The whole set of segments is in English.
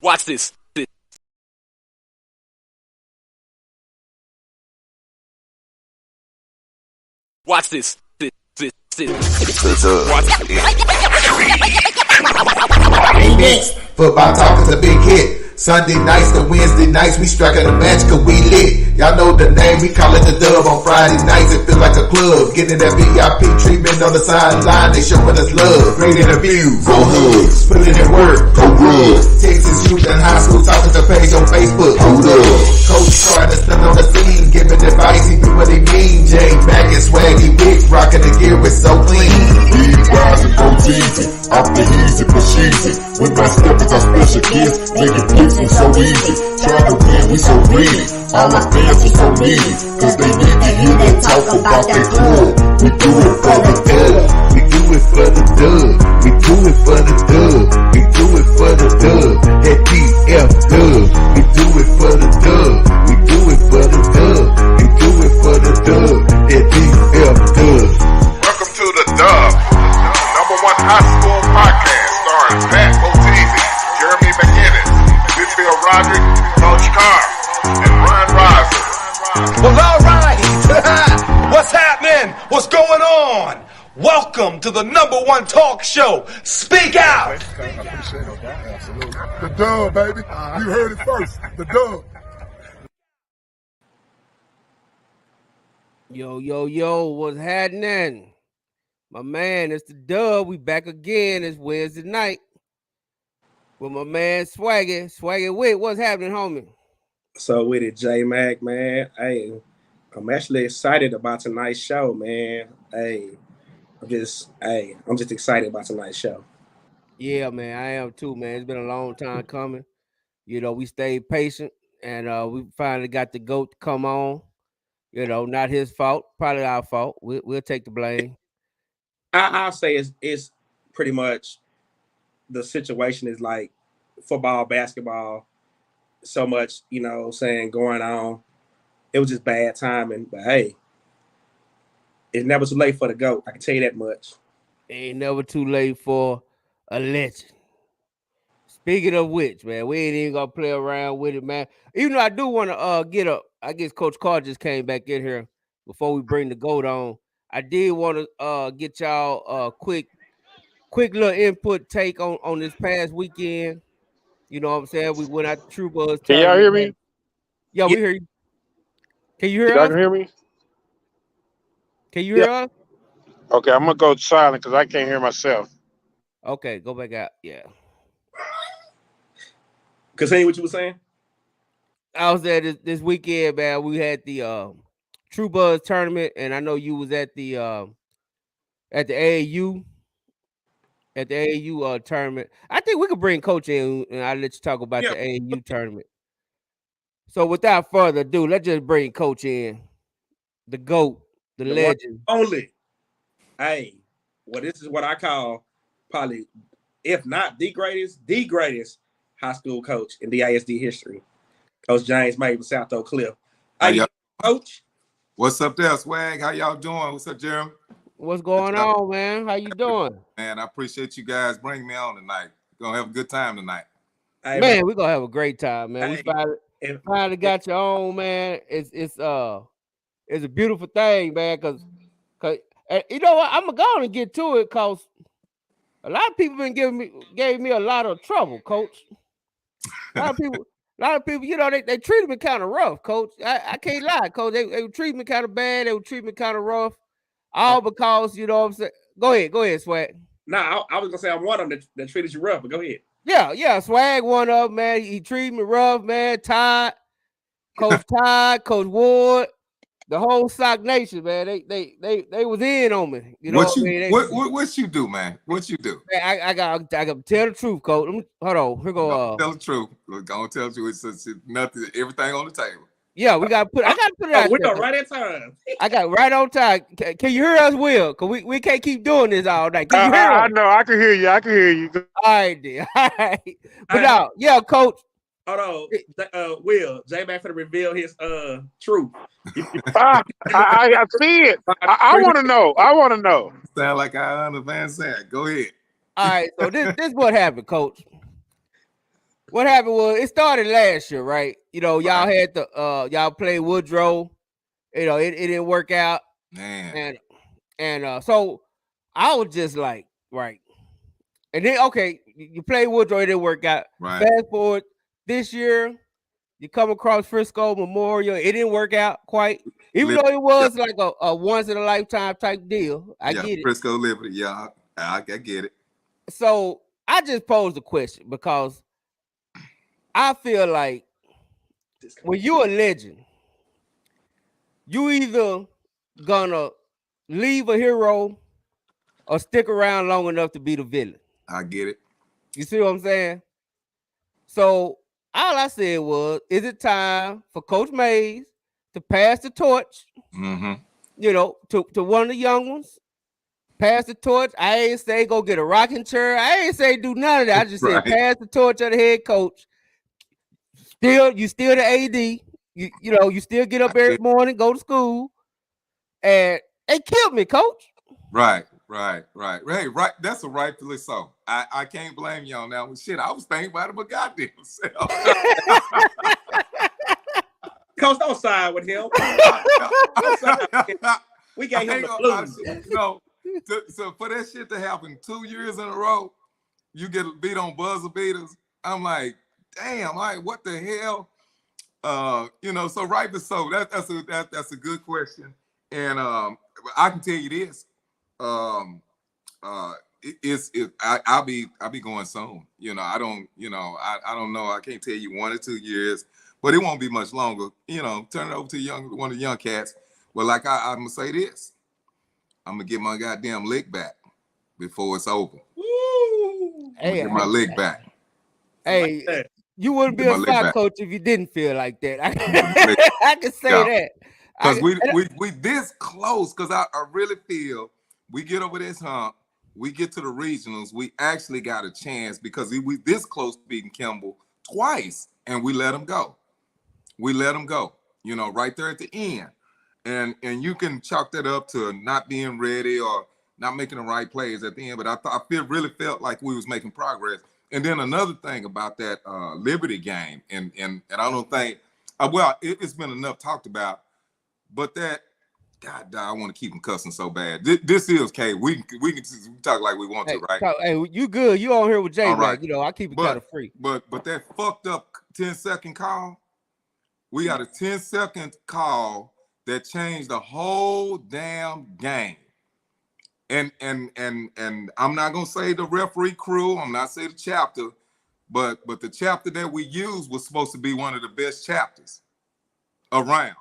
Watch this. Watch this. Watch Next, football talk is a big hit. Sunday nights to Wednesday nights, we striking a match cause we lit. Y'all know the name, we call it the Dub. On Friday nights, it feel like a club. Getting that VIP treatment on the sideline, they showing us love. Great interviews, go hugs, putting in work, go good. Texas youth and high school talking to page on Facebook, hold up. Coach trying to stand on the scene, giving advice, he do what he mean. Jay Mack and Swaggy Wick, rocking the gear, it's so clean. Big rise and go easy, off the easy for cheesy. When my steppers are special gifts, making blitzing so easy. Trying to win, we so greedy. All our fans are so needy, cause they need to hear them talk about that club. We do it for the dub. We do it for the dub. We do it for the dub. We do it for the dub. That DF dub. We do it for the dub. We do it for the dub. We do it for the dub. That DF dub. Welcome to the Dub, number one high school podcast starring Pat Oteezy, Jeremy McInnes, Whitfield Roderick, Coach Carr, and Ryan Riser. Well, all right. What's happening? What's going on? Welcome to the number one talk show. Speak out. The Dub, baby. You heard it first. The Dub. Yo, what's happening? My man, it's the Dub. We back again. It's Wednesday night with my man Swaggy Wick. What's happening, homie? So with it, J Mac, man. Hey, I'm actually excited about tonight's show, man. I'm just excited about tonight's show. Yeah, man, I am too, man. It's been a long time coming. You know, we stayed patient, and we finally got the GOAT to come on. You know, not his fault, probably our fault. We'll take the blame. I'll say it's pretty much the situation is like football, basketball, so much, you know what I'm saying, going on. It was just bad timing, but hey, it's never too late for the GOAT. I can tell you that much. Ain't never too late for a legend. Speaking of which, man, we ain't even gonna play around with it, man. Even though I do want to get up. I guess Coach Carr just came back in here before we bring the GOAT on. I did want to get y'all quick little input take on this past weekend. You know what I'm saying? We went out to True Buzz. Can y'all hear me? Yeah, we hear you. Can you hear Y'all us? can hear me? Can you hear us? Okay, I'm gonna go silent because I can't hear myself. Okay, go back out. Yeah. Continue what you were saying. I was there this weekend, man. We had the True Buzz tournament, and I know you was at the AAU tournament. I think we could bring Coach in, and I'll let you talk about the AAU tournament. So without further ado, let's just bring Coach in, the GOAT, the legend. Only. Hey, well, this is what I call probably, if not the greatest high school coach in the ISD history. Coach James May from South Oak Cliff. Hey, Coach. What's up there, Swag? How y'all doing? What's up, Jeremy? What's going on, man? How you doing? Man, I appreciate you guys bringing me on tonight. We're going to have a good time tonight. Hey, man, we're going to have a great time, man. We finally got you on, man. It's a beautiful thing, man, because you know what? I'm going to get to it because a lot of people gave me a lot of trouble, Coach. A lot of people, you know, they treated me kind of rough, Coach. I can't lie, Coach. They would treat me kind of bad. They would treat me kind of rough. All because, you know what I'm saying? Go ahead, Swag. Nah, I was going to say I'm one of them that treated you rough, but go ahead. Yeah, Swag one of them, man. He treated me rough, man. Coach Ward, the whole S.O.C Nation, man. They was in on me. You know what I mean? What you do, man? What you do? Man, I got to tell the truth, Coach. Hold on. Here go. Tell the truth. We're going to tell the truth. It's nothing, everything on the table. Yeah, I got to put it out. We go right at time. I got right on time. Can you hear us, Will? Because we can't keep doing this all night. Can you hear us? I know. I can hear you. All right, then. All right. But now, yeah, Coach. Hold on. Will, J-Man finna reveal his truth. I see it. I want to know. Sound like I understand. Go ahead. All right, so this what happened, Coach. what happened was it started last year, right? You know, y'all had the y'all played Woodrow. You know, it didn't work out, Man. and so I was just like, right, and then okay, you play Woodrow, it didn't work out. Right. Fast forward this year, you come across Frisco Memorial, it didn't work out quite, even though it was like a once in a lifetime type deal. I get it. Frisco Liberty, yeah, I get it. So I just posed a question because I feel like when you're a legend, you either gonna leave a hero or stick around long enough to be the villain. I get it. You see what I'm saying? So all I said was, is it time for Coach Mays to pass the torch? Mm-hmm. You know, to one of the young ones. Pass the torch. I ain't say go get a rocking chair. I ain't say do none of that. I just said pass the torch to the head coach. You still the AD. You know, you still get up every morning, go to school, and they killed me, coach. Right. Hey, right. That's a rightfully so. I can't blame you on that one. Shit, I was thinking about it, but goddamn self. Coach, don't side with him. We gave him the blues. You know, so for that shit to happen 2 years in a row, you get beat on buzzer beaters. I'm like, damn, like what the hell? You know, so rightly so. That's a good question, and I can tell you this. I'll be going soon. You know, I don't know. I can't tell you 1 or 2 years, but it won't be much longer. You know, turn it over to one of the young cats. Well, like I'm gonna say this, I'm gonna get my goddamn lick back before it's over. Woo! I'm gonna get my lick back. Hey, you wouldn't be a SOC coach if you didn't feel like that. I can say that. Because we this close. Because I really feel we get over this hump, we get to the regionals, we actually got a chance because we this close to beating Kimball twice, and we let them go. We let them go. You know, right there at the end, and you can chalk that up to not being ready or not making the right plays at the end. But I really felt like we was making progress. And then another thing about that Liberty game, and I don't think, it's been enough talked about, but that, God, I want to keep them cussing so bad. This is K. We can talk like we want to, right? Hey, you good? You on here with Jay? Right. You know, I keep it kind of free. But that fucked up 10-second call. We got a 10-second call that changed the whole damn game. And I'm not gonna say the referee crew. I'm not saying the chapter, but the chapter that we used was supposed to be one of the best chapters around.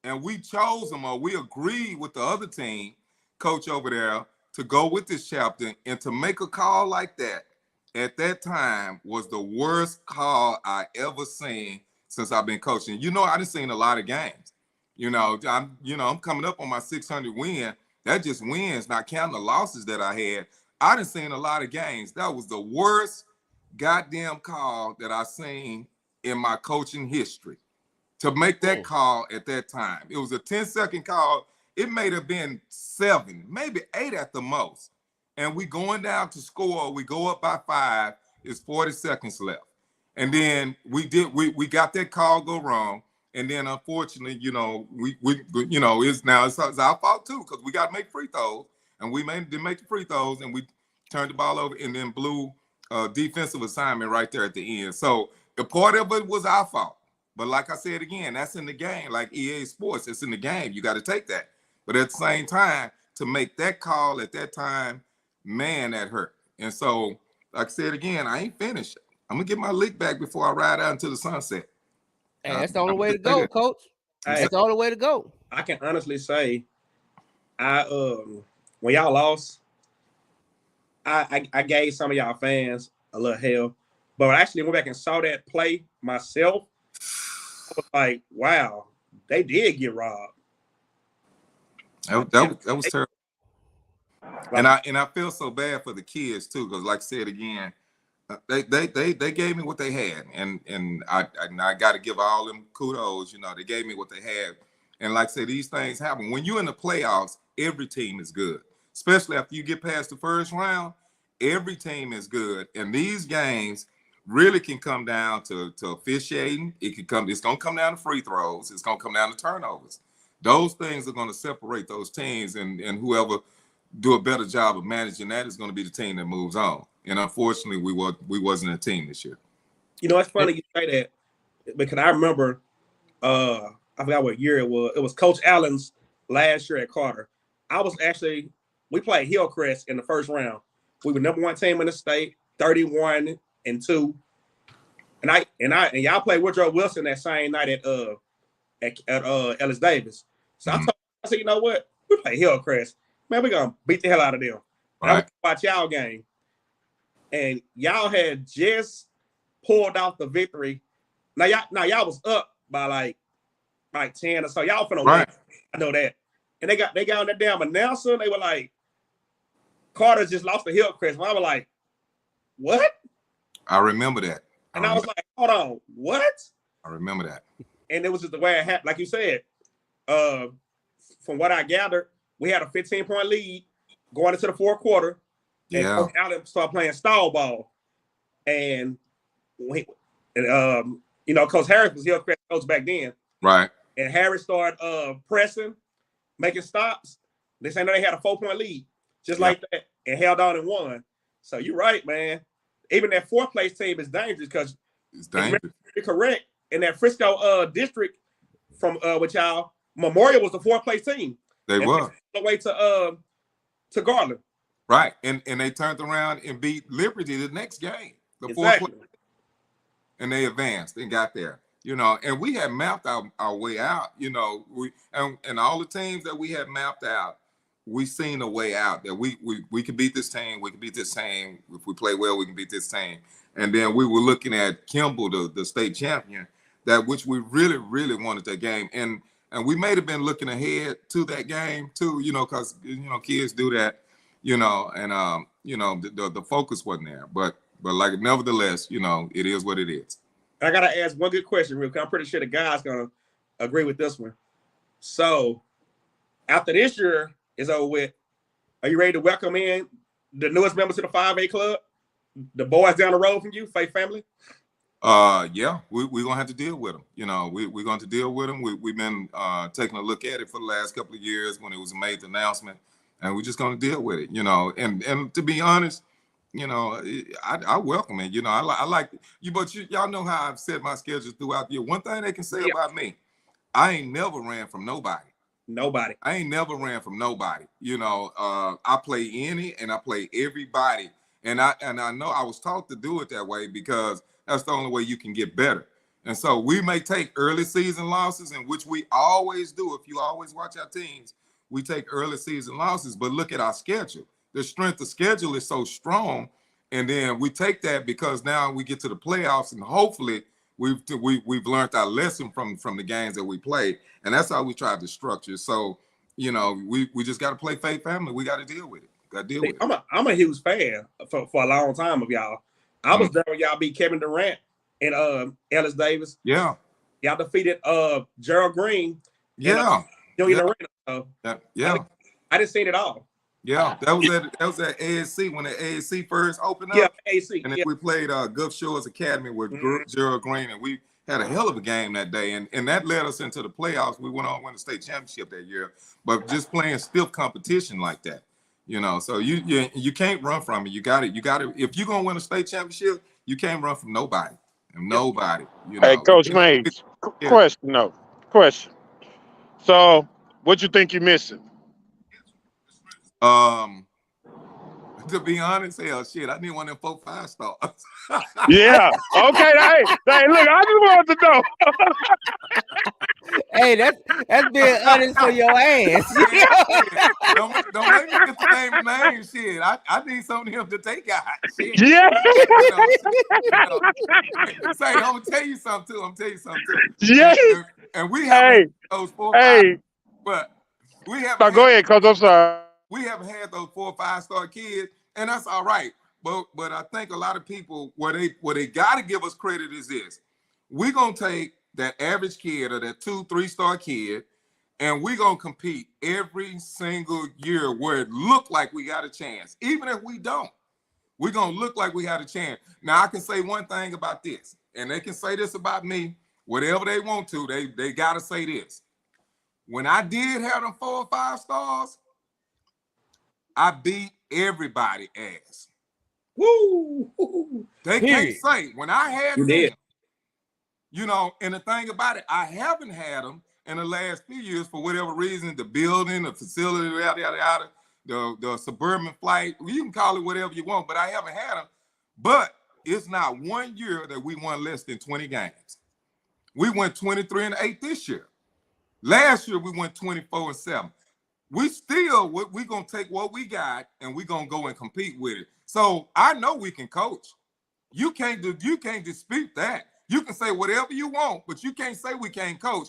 And we chose them, or we agreed with the other team, coach over there, to go with this chapter, and to make a call like that at that time was the worst call I ever seen since I've been coaching. You know, I done seen a lot of games. You know, I'm coming up on my 600 win. That just wins, not counting the losses that I had. I done seen a lot of games. That was the worst goddamn call that I seen in my coaching history. To make that call at that time. It was a 10-second call. It may have been 7, maybe 8 at the most. And we going down to score. We go up by 5. It's 40 seconds left. And then we got that call go wrong. And then unfortunately, you know, it's our fault too, because we got to make free throws. And we didn't make the free throws, and we turned the ball over and then blew a defensive assignment right there at the end. So the part of it was our fault. But like I said again, that's in the game. Like EA Sports, it's in the game. You got to take that. But at the same time, to make that call at that time, man, that hurt. And so, like I said again, I ain't finished. I'm going to get my lick back before I ride out into the sunset. Hey, that's the only way to go, coach. That's the only way to go. I can honestly say, when y'all lost, I gave some of y'all fans a little hell. But I actually went back and saw that play myself. I was like, wow, they did get robbed. That was terrible. And I feel so bad for the kids too, because like I said again, they gave me what they had, and I got to give all them kudos. You know, they gave me what they had, and like I said, these things happen when you're in the playoffs. Every team is good, especially after you get past the first round. Every team is good, and these games really can come down to officiating. It's gonna come down to free throws. It's gonna come down to turnovers. Those things are gonna separate those teams, and whoever do a better job of managing that is gonna be the team that moves on. And unfortunately, we wasn't a team this year. You know, it's funny you say that because I remember I forgot what year it was. It was Coach Allen's last year at Carter. We played Hillcrest in the first round. We were #1 team in the state, 31-2. And y'all played Woodrow Wilson that same night at Ellis Davis. So I said, you know what? We play Hillcrest. Man, we're gonna beat the hell out of them. Right. I was watch y'all game. And y'all had just pulled out the victory. Now y'all was up by like 10 or so. Y'all finna win. I know that. And they got on that damn announcer. They were like, Carter just lost to Hillcrest. And I was like, what? I remember that. I was like, hold on, what? I remember that. And it was just the way it happened. Like you said, from what I gathered, we had a 15-point lead going into the fourth quarter. And Coach Allen started playing stall ball. And Coach Harris was Hillcrest coach back then. Right. And Harris started pressing, making stops. They say no, they had a 4-point lead, just like that, and held on and won. So you're right, man. Even that fourth place team is dangerous because it's dangerous. You're correct. In that Frisco district from with y'all, Memorial was the fourth place team. They were the way to Garland. Right, and they turned around and beat Liberty the next game, the fourth place, and they advanced and got there. You know, and we had mapped our way out. You know, and all the teams that we had mapped out, we seen a way out that we could beat this team. We could beat this team if we play well. We can beat this team. And then we were looking at Kimball, the state champion, that which we really wanted that game. And we may have been looking ahead to that game too. You know, because kids do that. You know, and the focus wasn't there. But like nevertheless, it is what it is. I gotta ask one good question real quick. I'm pretty sure the guys gonna agree with this one. So after this year is over with, are you ready to welcome in the newest members to the 5A club? The boys down the road from you, Faith family? Yeah, we're gonna have to deal with them. We're going to deal with them. We've been taking a look at it for the last couple of years when it was made the announcement, and we're just gonna deal with it. And to be honest, I welcome it. I like you, but y'all know how I've set my schedule throughout the year. One thing they can say about me, I ain't never ran from nobody. I ain't never ran from nobody. I play any and I play everybody. And I know I was taught to do it that way because that's the only way you can get better. And so we may take early season losses, in which we always do. If you always watch our teams, we take early season losses, but look at our schedule. The strength of schedule is so strong. And then we take that because now we get to the playoffs and hopefully we've learned our lesson from the games that we played. And that's how we tried to structure. So, we just got to play Faith family. We got to deal with it. I'm a huge fan for a long time of y'all. I was there when y'all beat Kevin Durant and Ellis Davis. Yeah. Y'all defeated Gerald Green. Yeah. Arena. So yeah. I didn't see it all. Yeah, that was at ASC when the ASC first opened up. Yeah, ASC. And then we played Gulf Shores Academy with Gerald Green, and we had a hell of a game that day. And that led us into the playoffs. We went on to win the state championship that year. But just playing stiff competition like that, so you can't run from it. You got it. If you're gonna win a state championship, you can't run from nobody. And nobody. Hey, Coach Mays, question. So, what you think you're missing? To be honest, hell, shit, I need one of them 4-5 stars. Yeah. Okay. Hey, look, I just wanted to know. Hey, that's being honest for your ass. Don't make me get the name. Shit, I need some of him to take out. Shit. Yeah. Say, I'm gonna tell you something too. Yeah. And we have those 4 or 5, but we have. No, go ahead, Coach. I'm sorry. We haven't had those 4 or 5 star kids, and that's all right. But I think a lot of people, what they got to give us credit is this: we're gonna take that average kid or that 2-3 star kid, and we're gonna compete every single year where it looked like we got a chance, even if we don't. We're going to look like we had a chance. Now, I can say one thing about this, and they can say this about me, whatever they want to. They got to say this. When I did have them 4 or 5 stars, I beat everybody ass. Woo! They can't say when I had You them, did. you know, and the thing about it, I haven't had them in the last few years for whatever reason, the building, the facility, yada, yada, yada, the suburban flight, you can call it whatever you want, but I haven't had them. But it's not one year that we won less than 20 games. We went 23-8 this year. Last year, we went 24-7. We still, we're going to take what we got and we're going to go and compete with it. So I know we can coach. You can't dispute that. You can say whatever you want, but you can't say we can't coach.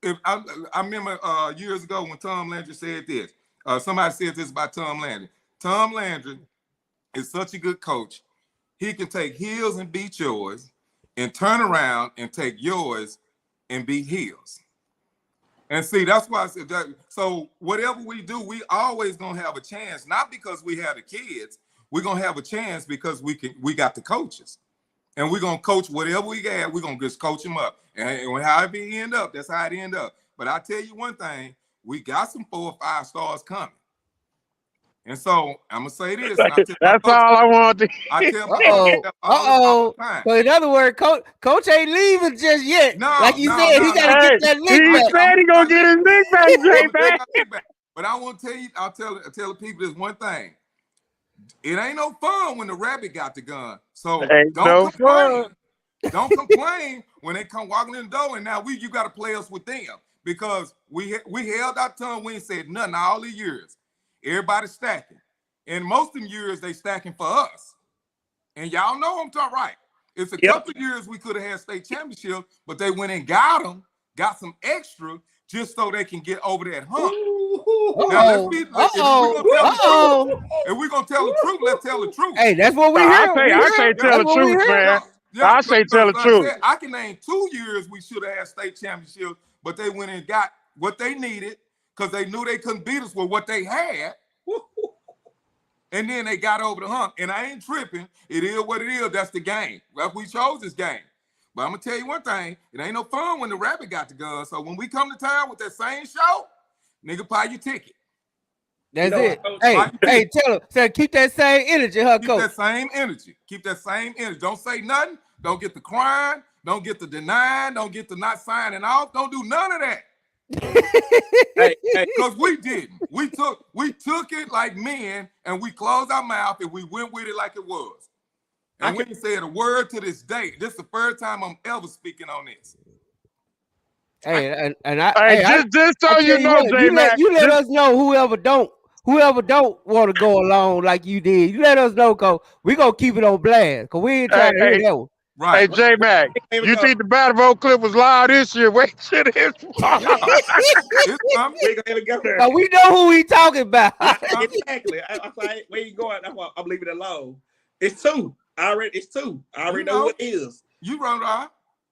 If I remember years ago when Tom Landry said this. Somebody said this about Tom Landry. Tom Landry is such a good coach. He can take his and beat yours and turn around and take yours and beat his. And see, that's why I said that. So whatever we do, we always gonna have a chance, not because we have the kids. We're gonna have a chance because we got the coaches. And we're gonna coach whatever we got, we're gonna just coach them up. And however it end up, that's how it end up. But I tell you one thing, we got some 4 or 5 stars coming. And so I'm gonna say this. That's all I want to hear. I tell all the time. So in other words, coach ain't leaving just yet. No, like you said, he gotta get that lick back. He said he gonna get his lick back, J-Back. But I want to tell you, I'll tell the people this one thing. It ain't no fun when the rabbit got the gun. So don't complain. Don't complain when they come walking in the door and now you got to play us with them because we held our tongue. We ain't said nothing all the years. Everybody's stacking. And most of them years they stacking for us. And y'all know I'm talking right. It's a couple of years we could have had state championship, but they went and got them, got some extra just so they can get over that hump. Now if we're gonna tell the truth, let's tell the truth. Hey, that's what we hear. I say tell the truth, man. I say tell the truth. I can name 2 years we should have had state championship, but they went and got what they needed because they knew they couldn't beat us with what they had. And then they got over the hump. And I ain't tripping. It is what it is. That's the game. Well, we chose this game. But I'm going to tell you one thing. It ain't no fun when the rabbit got the gun. So when we come to town with that same show, nigga, buy your ticket. That's it. Hey, tell her, keep that same energy, coach. Keep that same energy. Keep that same energy. Don't say nothing. Don't get the crying. Don't get the denying. Don't get the not signing off. Don't do none of that. Because we didn't. We took it like men and we closed our mouth and we went with it like it was. And we said a word to this day. This is the first time I'm ever speaking on this. Just so you know, J-Mac. You let us know whoever don't want to go along like you did. You let us know, cause we gonna keep it on blast. Cause we ain't trying to hear that one. Right. Hey, J-Mac, you think the Battle Vote clip was live this year? Wait till this. We know who we talking about. Exactly. I'm like, where you going? I'm leaving it alone. It's 2. It's 2. I already know who it is. You run right.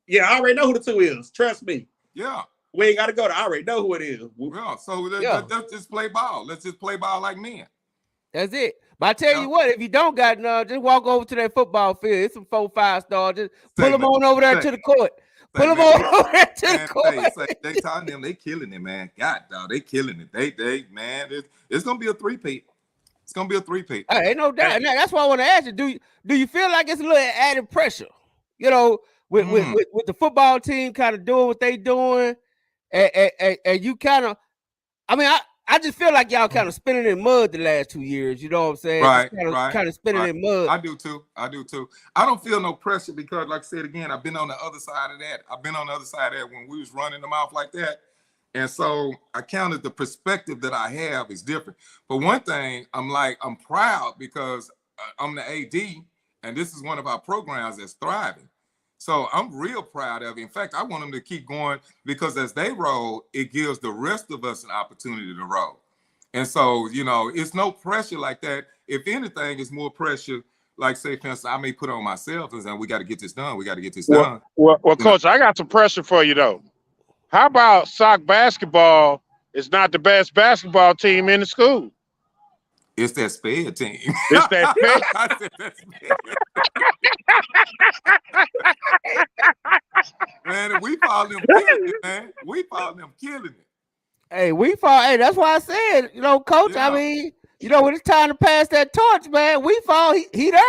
Yeah, I already know who the 2 is. Trust me. Yeah. We ain't got to go to. I already know who it is. Yeah. So let's just play ball. Let's just play ball like men. That's it. But I tell you what, if you don't got none, just walk over to that football field. It's some 4 5 stars. Just pull them on over there to the court. Pull them over there to the court. They telling them they killing it, man. God, dog, they killing it. They man, it's gonna be a 3-peat. It's gonna be a 3-peat. Ain't no doubt. And that's why I want to ask you: Do you feel like it's a little added pressure? You know, with the football team kind of doing what they doing, and you kind of, I mean, I just feel like y'all kind of spinning in mud the last 2 years. You know what I'm saying? Right. Kind of spinning in mud. I do too. I don't feel no pressure because, like I said again, I've been on the other side of that. I've been on the other side of that when we was running them off like that. And so I counted the perspective that I have is different. But one thing, I'm proud because I'm the AD, and this is one of our programs that's thriving. So I'm real proud of it. In fact, I want them to keep going because as they roll, it gives the rest of us an opportunity to roll. And so, you know, it's no pressure like that. If anything, it's more pressure, like say, for instance, I may put on myself and say, we got to get this done. We got to get this done. Well, Coach, I got some pressure for you, though. How about S.O.C basketball is not the best basketball team in the school? It's that sped team. It's that sped. I said that's man, we found them killing it, man. We found them killing it. Hey, we fought. Hey, that's why I said, coach. Yeah. I mean, when it's time to pass that torch, man, we fought. He there.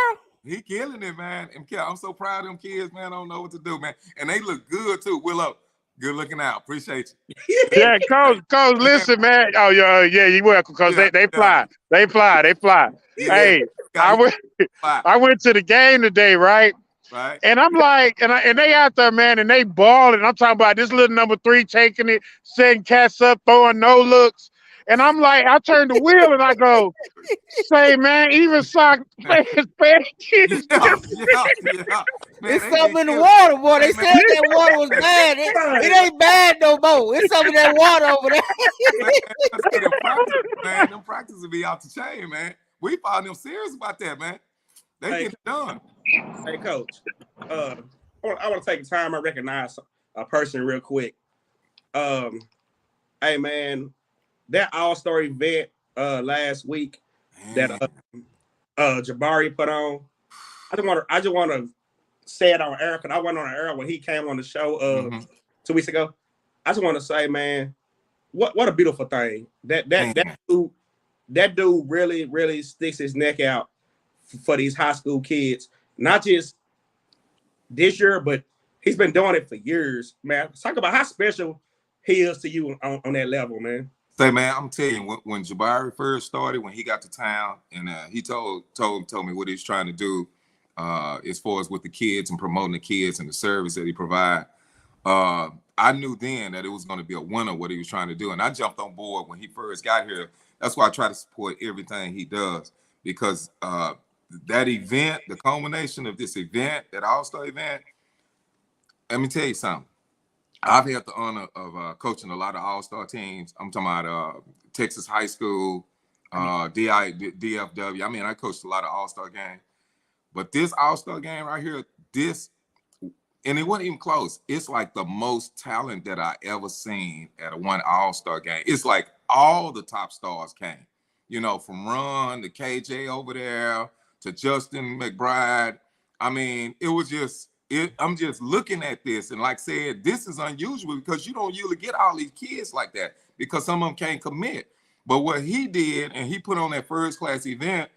He killing it, man. And I'm so proud of them kids, man. I don't know what to do, man. And they look good too. Willow, good looking out. Appreciate you. Yeah, coach, listen, man. Oh, yeah, you're welcome. Cause they fly. They fly. Yeah, hey, I went to the game today, right? Right. And I'm like, and they out there, man, and they balling. I'm talking about this little number 3 taking it, setting cats up, throwing no looks. And I'm like, I turn the wheel and I go, say, man, even S.O.C players, kids. Yeah. It's something in the water, boy. They said that water was bad. It ain't bad no more. It's some of that water over there. Man, them practices will be out the chain, man. We found them serious about that, man. They get it done. Hey, coach. I want to take the time and recognize a person real quick. Hey, man, that All-Star event last week that Jabari put on. I just want to say it on air because I went on air when he came on the show 2 weeks ago. I just want to say, man, what a beautiful thing. That dude really sticks his neck out for these high school kids. Not just this year, but he's been doing it for years, man. Talk about how special he is to you on that level, man. Say, man, I'm telling you, when Jabari first started, when he got to town, and he told me what he's trying to do as far as with the kids and promoting the kids and the service that he provide. I knew then that it was going to be a winner what he was trying to do, and I jumped on board when he first got here. That's why I try to support everything he does, because that event, the culmination of this event, that All-Star event, let me tell you something. I've had the honor of coaching a lot of All-Star teams. I'm talking about Texas high school, DFW. I mean, I coached a lot of All-Star games. But this All-Star game right here, and it wasn't even close. It's like the most talent that I ever seen at one All-Star game. It's like all the top stars came, from Ron to KJ over there to Justin McBride. I mean, it was just, I'm just looking at this, and like I said, this is unusual because you don't usually get all these kids like that because some of them can't commit. But what he did, and he put on that first-class event,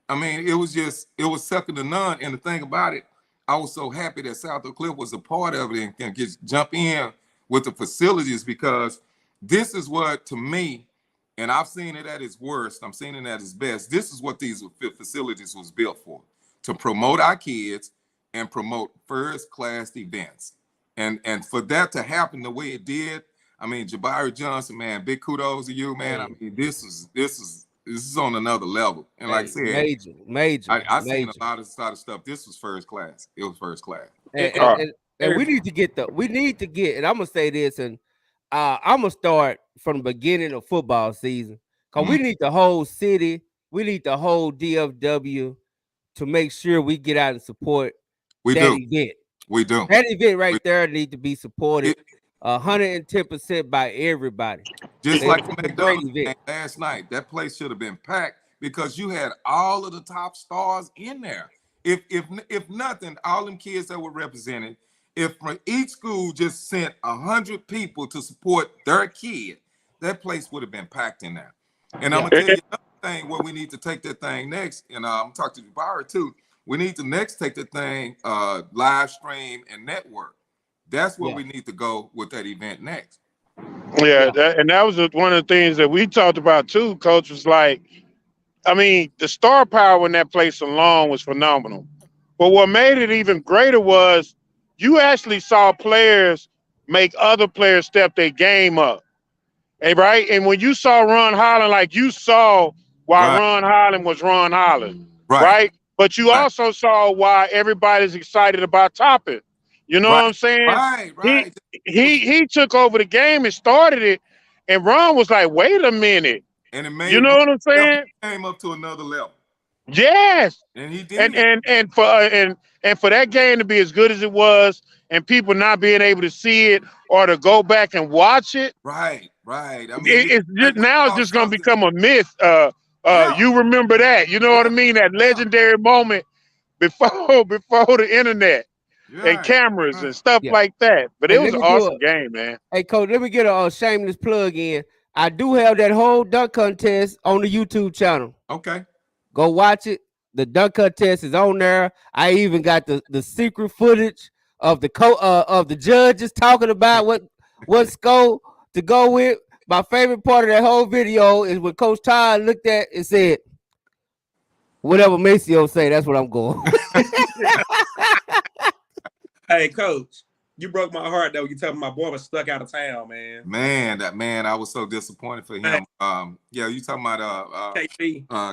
I mean, it was second to none. And the thing about it, I was so happy that South Oak Cliff was a part of it and can just jump in with the facilities, because this is what, to me, and I've seen it at its worst, I'm seeing it at its best, this is what these facilities was built for, to promote our kids and promote first-class events. And for that to happen the way it did, I mean, Jabari Johnson, man, big kudos to you, man. I mean, this is on another level. And like I said, major. I seen a lot of stuff. This was first class. It was first class. And we need to get, and I'm gonna say this, and I'm gonna start from the beginning of football season, because we need the whole city, we need the whole DFW to make sure we get out and support event. We do. That event right there need to be supported 110% by everybody. Just like the McDonald's game last night, that place should have been packed because you had all of the top stars in there. If nothing, all them kids that were represented, if from each school just sent 100 people to support their kid, that place would have been packed in there. And I'm gonna tell you another thing where we need to take that thing next, and I'm talking to Jabari too. We need to next take the thing live stream and network. That's where we need to go with that event next. Yeah, that was one of the things that we talked about too, Coach, was like, I mean, the star power in that place alone was phenomenal. But what made it even greater was you actually saw players make other players step their game up. Hey, right? And when you saw Ron Holland, like you saw why Ron Holland was Ron Holland, right? But you also saw why everybody's excited about Toppin. You know what I'm saying? Right. He took over the game and started it, and Ron was like, "Wait a minute," and it made, you know what I'm saying? Came up to another level. Yes, and he did. And for that game to be as good as it was, and people not being able to see it or to go back and watch it, right. I mean, it's just now it's just gonna become a myth. You remember that? You know what I mean? That legendary moment before the internet and cameras and stuff like that. But Hey, it was an awesome game, man. Hey, Coach, let me get a shameless plug in. I do have that whole dunk contest on the YouTube channel. Okay. Go watch it. The dunk contest is on there. I even got the secret footage of the judges talking about what score to go with. My favorite part of that whole video is when Coach Todd looked at and said, "Whatever Maceo say, that's what I'm going." Hey, Coach, you broke my heart though. You told me my boy was stuck out of town, man. Man, I was so disappointed for him. Yeah, you talking about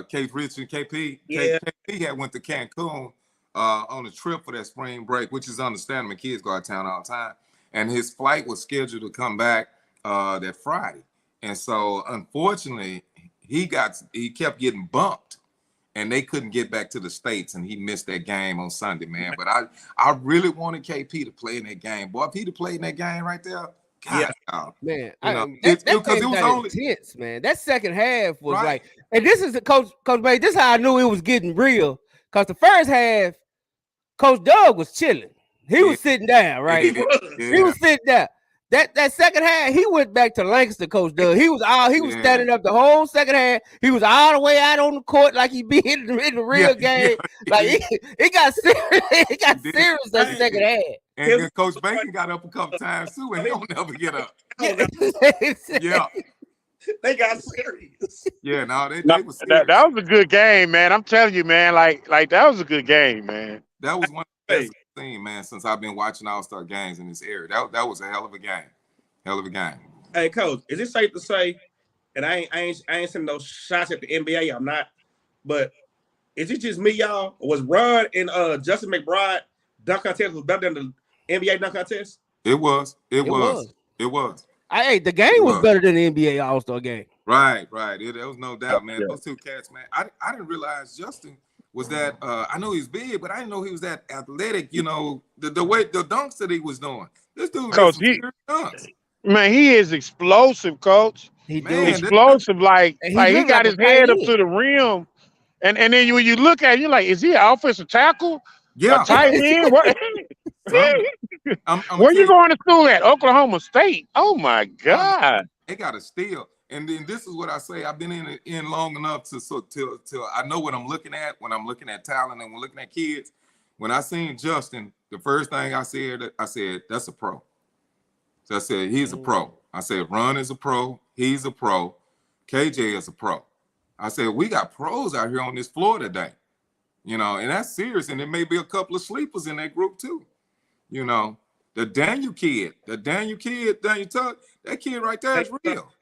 Keith Richard, KP. Yeah. KP had went to Cancun on a trip for that spring break, which is understandable. Kids go out of town all the time, and his flight was scheduled to come back that Friday, and so unfortunately he kept getting bumped. And they couldn't get back to the States, and he missed that game on Sunday, man. But I really wanted KP to play in that game. Boy, if he'd have played in that game right there, God, man, because it was only intense, man. That second half was like, and this is the Coach Bay. This is how I knew it was getting real. Because the first half, Coach Doug was chilling. He was sitting down, right? He was sitting down. That second half, he went back to Lancaster, Coach Doug. He was standing up the whole second half. He was all the way out on the court like he be in the real game. Like it got serious. It got serious that second half. And Coach Bacon got up a couple times too, and he don't never get up. Yeah. They got serious. Yeah, no, they was serious. That was a good game, man. I'm telling you, man. Like that was a good game, man. That was one of the best thing, man, since I've been watching All-Star games in this area. That was a hell of a game. Hell of a game. Hey, Coach, is it safe to say, and I ain't sending no shots at the NBA, I'm not, but is it just me, y'all? Or was Ron and Justin McBride dunk contest was better than the NBA dunk contest? It was. Hey, the game was better than the NBA All-Star game. Right. There was no doubt, man. Those two cats, man. I didn't realize Justin was that I know he's big, but I didn't know he was that athletic. You know, the way the dunks that he was doing. This dude, Coach, dunks. Man, he is explosive, Coach. Explosive, like he got his head up to the rim, and then when you look at it, you're like, is he an offensive tackle? Yeah, a tight end. Where you going to school at? Oklahoma State. Oh my God, they got a steal. And then this is what I say. I've been in long enough till I know what I'm looking at when I'm looking at talent and when looking at kids. When I seen Justin, the first thing I said, that's a pro. So I said, he's a pro. I said, Ron is a pro. He's a pro. KJ is a pro. I said, we got pros out here on this floor today. You know, and that's serious. And there may be a couple of sleepers in that group too. You know, the Daniel Tuck, that kid right there is real.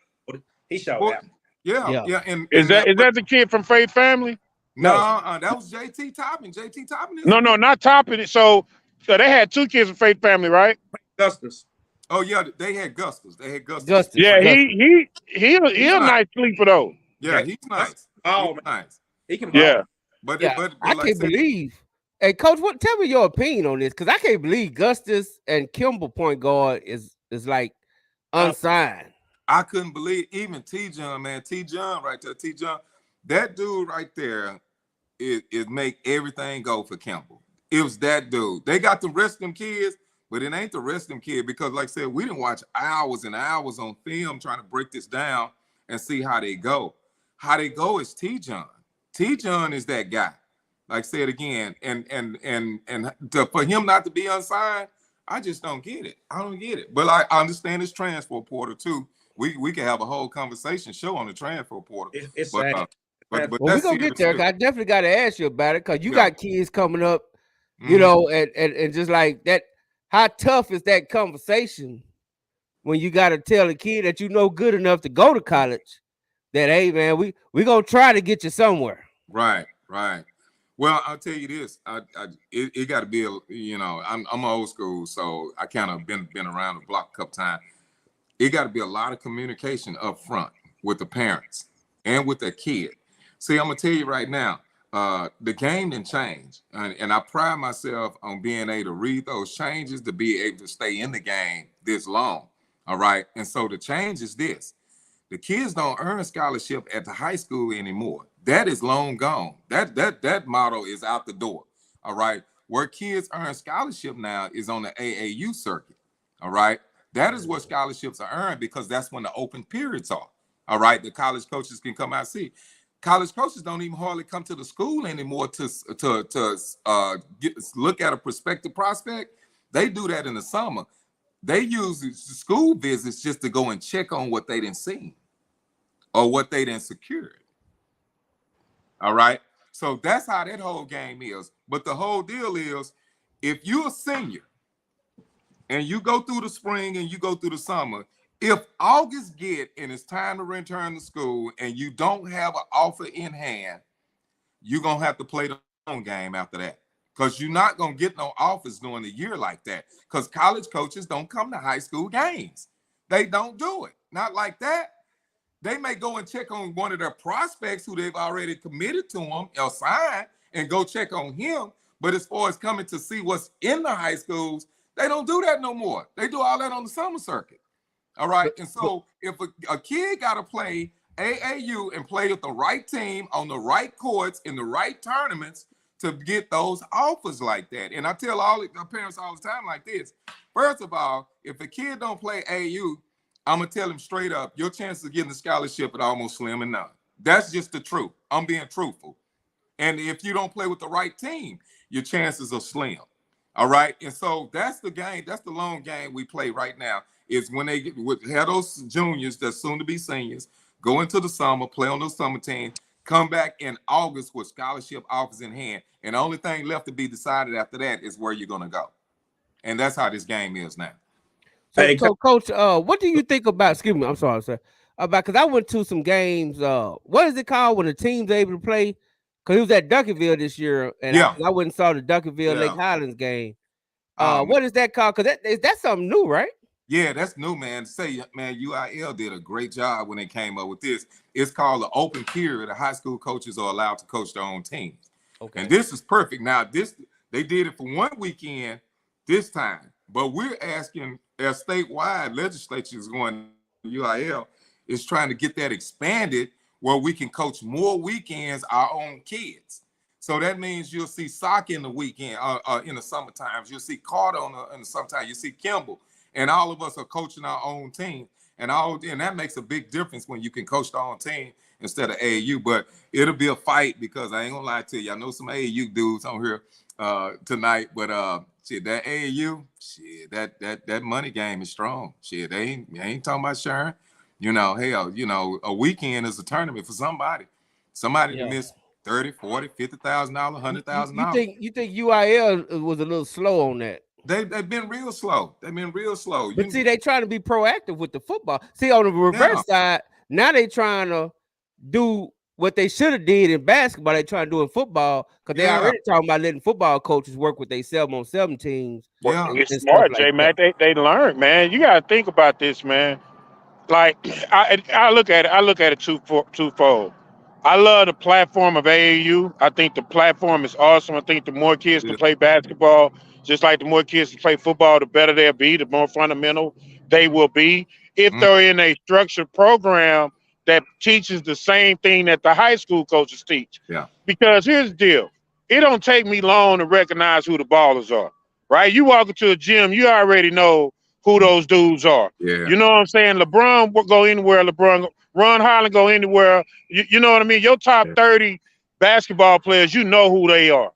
He showed out. Yeah. And is that the kid from Faith Family? No, that was JT Toppin. JT Toppin. No, not Toppin. So they had two kids from Faith Family, right? Gustus. Oh yeah, they had Gustus. Yeah, he a nice sleeper though. Yeah, he's nice. Oh, he's nice. He can ball. Yeah. But I can't believe. Hey, Coach, tell me your opinion on this, because I can't believe Gustus and Kimball point guard is like unsigned. I couldn't believe even T-John, man. T-John right there. T-John, that dude right there is make everything go for Kimball. It was that dude. They got the rest of them kids, but it ain't the rest of them kids because, like I said, we didn't watch hours and hours on film trying to break this down and see how they go. How they go is T-John. T-John is that guy. Like I said again, and for him not to be unsigned, I just don't get it. I don't get it. But I understand his transfer portal too. We can have a whole conversation show on the transfer portal. It's but we're gonna get there. I definitely got to ask you about it because you got kids coming up, you know, and just like that. How tough is that conversation when you got to tell a kid that you know good enough to go to college that, hey man, we gonna try to get you somewhere. Right. Well, I'll tell you this. It got to be I'm old school, so I kind of been around the block a couple times. It got to be a lot of communication up front with the parents and with the kid. See, I'm gonna tell you right now, the game didn't change, and I pride myself on being able to read those changes to be able to stay in the game this long. All right, and so the change is this: the kids don't earn scholarship at the high school anymore. That is long gone. That motto is out the door. All right. Where kids earn scholarship now is on the AAU circuit. All right. That is where scholarships are earned because that's when the open periods are. All right. The college coaches can come out and see. College coaches don't even hardly come to the school anymore to look at a prospective prospect. They do that in the summer. They use the school visits just to go and check on what they didn't see or what they didn't secure. All right. So that's how that whole game is. But the whole deal is if you're a senior and you go through the spring and you go through the summer, if August get and it's time to return to school and you don't have an offer in hand, you're going to have to play the long game after that because you're not going to get no offers during the year like that because college coaches don't come to high school games. They don't do it. Not like that. They may go and check on one of their prospects who they've already committed to them or signed and go check on him. But as far as coming to see what's in the high schools, they don't do that no more. They do all that on the summer circuit. All right. And so if a kid got to play AAU and play with the right team on the right courts in the right tournaments to get those offers like that. And I tell all the parents all the time like this. First of all, if a kid don't play AAU, I'm going to tell him straight up, your chances of getting the scholarship are almost slim and none. That's just the truth. I'm being truthful. And if you don't play with the right team, your chances are slim. All right. And so that's the game. That's the long game we play right now is when they have those juniors that's soon to be seniors, go into the summer, play on those summer teams, come back in August with scholarship offers in hand. And the only thing left to be decided after that is where you're going to go. And that's how this game is now. So Coach, what do you think about, excuse me, I'm sorry, sir, about, because I went to some games, what is it called when the team's able to play? Because it was at Duncanville this year, and I went and saw the Duncanville Lake Highlands game. What is that called? Because that's something new, right? Yeah, that's new, man. Say, man, UIL did a great job when they came up with this. It's called the open period. The high school coaches are allowed to coach their own teams. Okay. And this is perfect. Now, they did it for one weekend this time, but we're asking as statewide legislatures going UIL is trying to get that expanded where we can coach more weekends our own kids. So that means you'll see S.O.C in the weekend, in the summer times. You'll see Carter in the summertime. You see Kimball. And all of us are coaching our own team. And that makes a big difference when you can coach the own team instead of AAU. But it'll be a fight because I ain't gonna lie to you. I know some AAU dudes on here tonight, but shit, that AAU, shit, that money game is strong. Shit, they ain't talking about sharing. You know, hell, you know, a weekend is a tournament for somebody. Somebody to miss $30,000, $40,000, $50,000, $100,000. You think UIL was a little slow on that? They've been real slow. They've been real slow. But see, they trying to be proactive with the football. See, on the reverse side, now they trying to do what they should have did in basketball. They trying to do in football because they already talking about letting football coaches work with they 7-on-7 teams. Yeah, it's smart, like J-Mac. They learn, man. You got to think about this, man. Like I look at it twofold. I love the platform of AAU. I think the platform is awesome. I think the more kids can play basketball, just like the more kids can play football, the better they'll be, the more fundamental they will be. If they're in a structured program that teaches the same thing that the high school coaches teach. Yeah. Because here's the deal. It don't take me long to recognize who the ballers are, right? You walk into a gym, you already know who those dudes are. Yeah. You know what I'm saying? LeBron will go anywhere. Ron Holland go anywhere. You know what I mean? Your top 30 basketball players, you know who they are,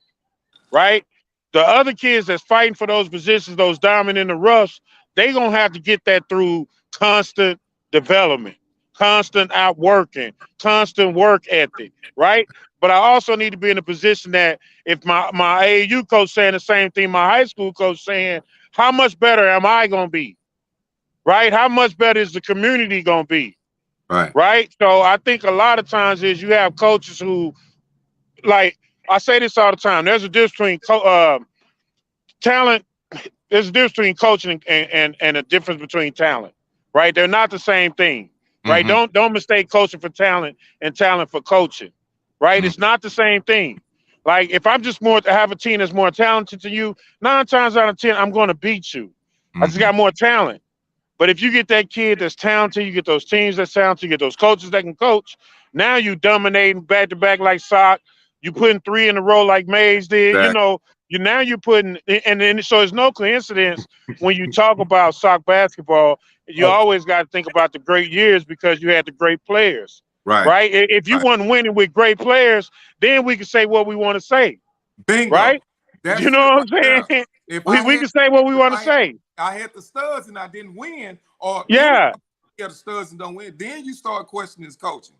right? The other kids that's fighting for those positions, those diamond in the roughs, they gonna have to get that through constant development, constant outworking, constant work ethic, right? But I also need to be in a position that if my AAU coach saying the same thing, my high school coach saying, how much better am I gonna be? Right? How much better is the community gonna be? Right. So I think a lot of times is you have coaches who, like I say this all the time. There's a difference between talent. There's a difference between coaching and a difference between talent. Right? They're not the same thing. Right? Don't mistake coaching for talent and talent for coaching. Right? It's not the same thing. Like if I'm just more to have a team that's more talented than you, 9 times out of 10, I'm going to beat you. I just got more talent. But if you get that kid that's talented, you get those teams that's talented, you get those coaches that can coach, Now you dominating back to back like Sock. You putting 3 in a row like Mays did. Exactly. You know, you're putting, and then so it's no coincidence when you talk about Sock basketball. You always got to think about the great years because you had the great players, Right. right? If you weren't winning with great players, then we can say what we want to say, Bingo. right? That's You know what I'm saying? If We can say what we want to say. I had the studs and I didn't win, or Yeah. the studs and don't win, then you start questioning his coaching.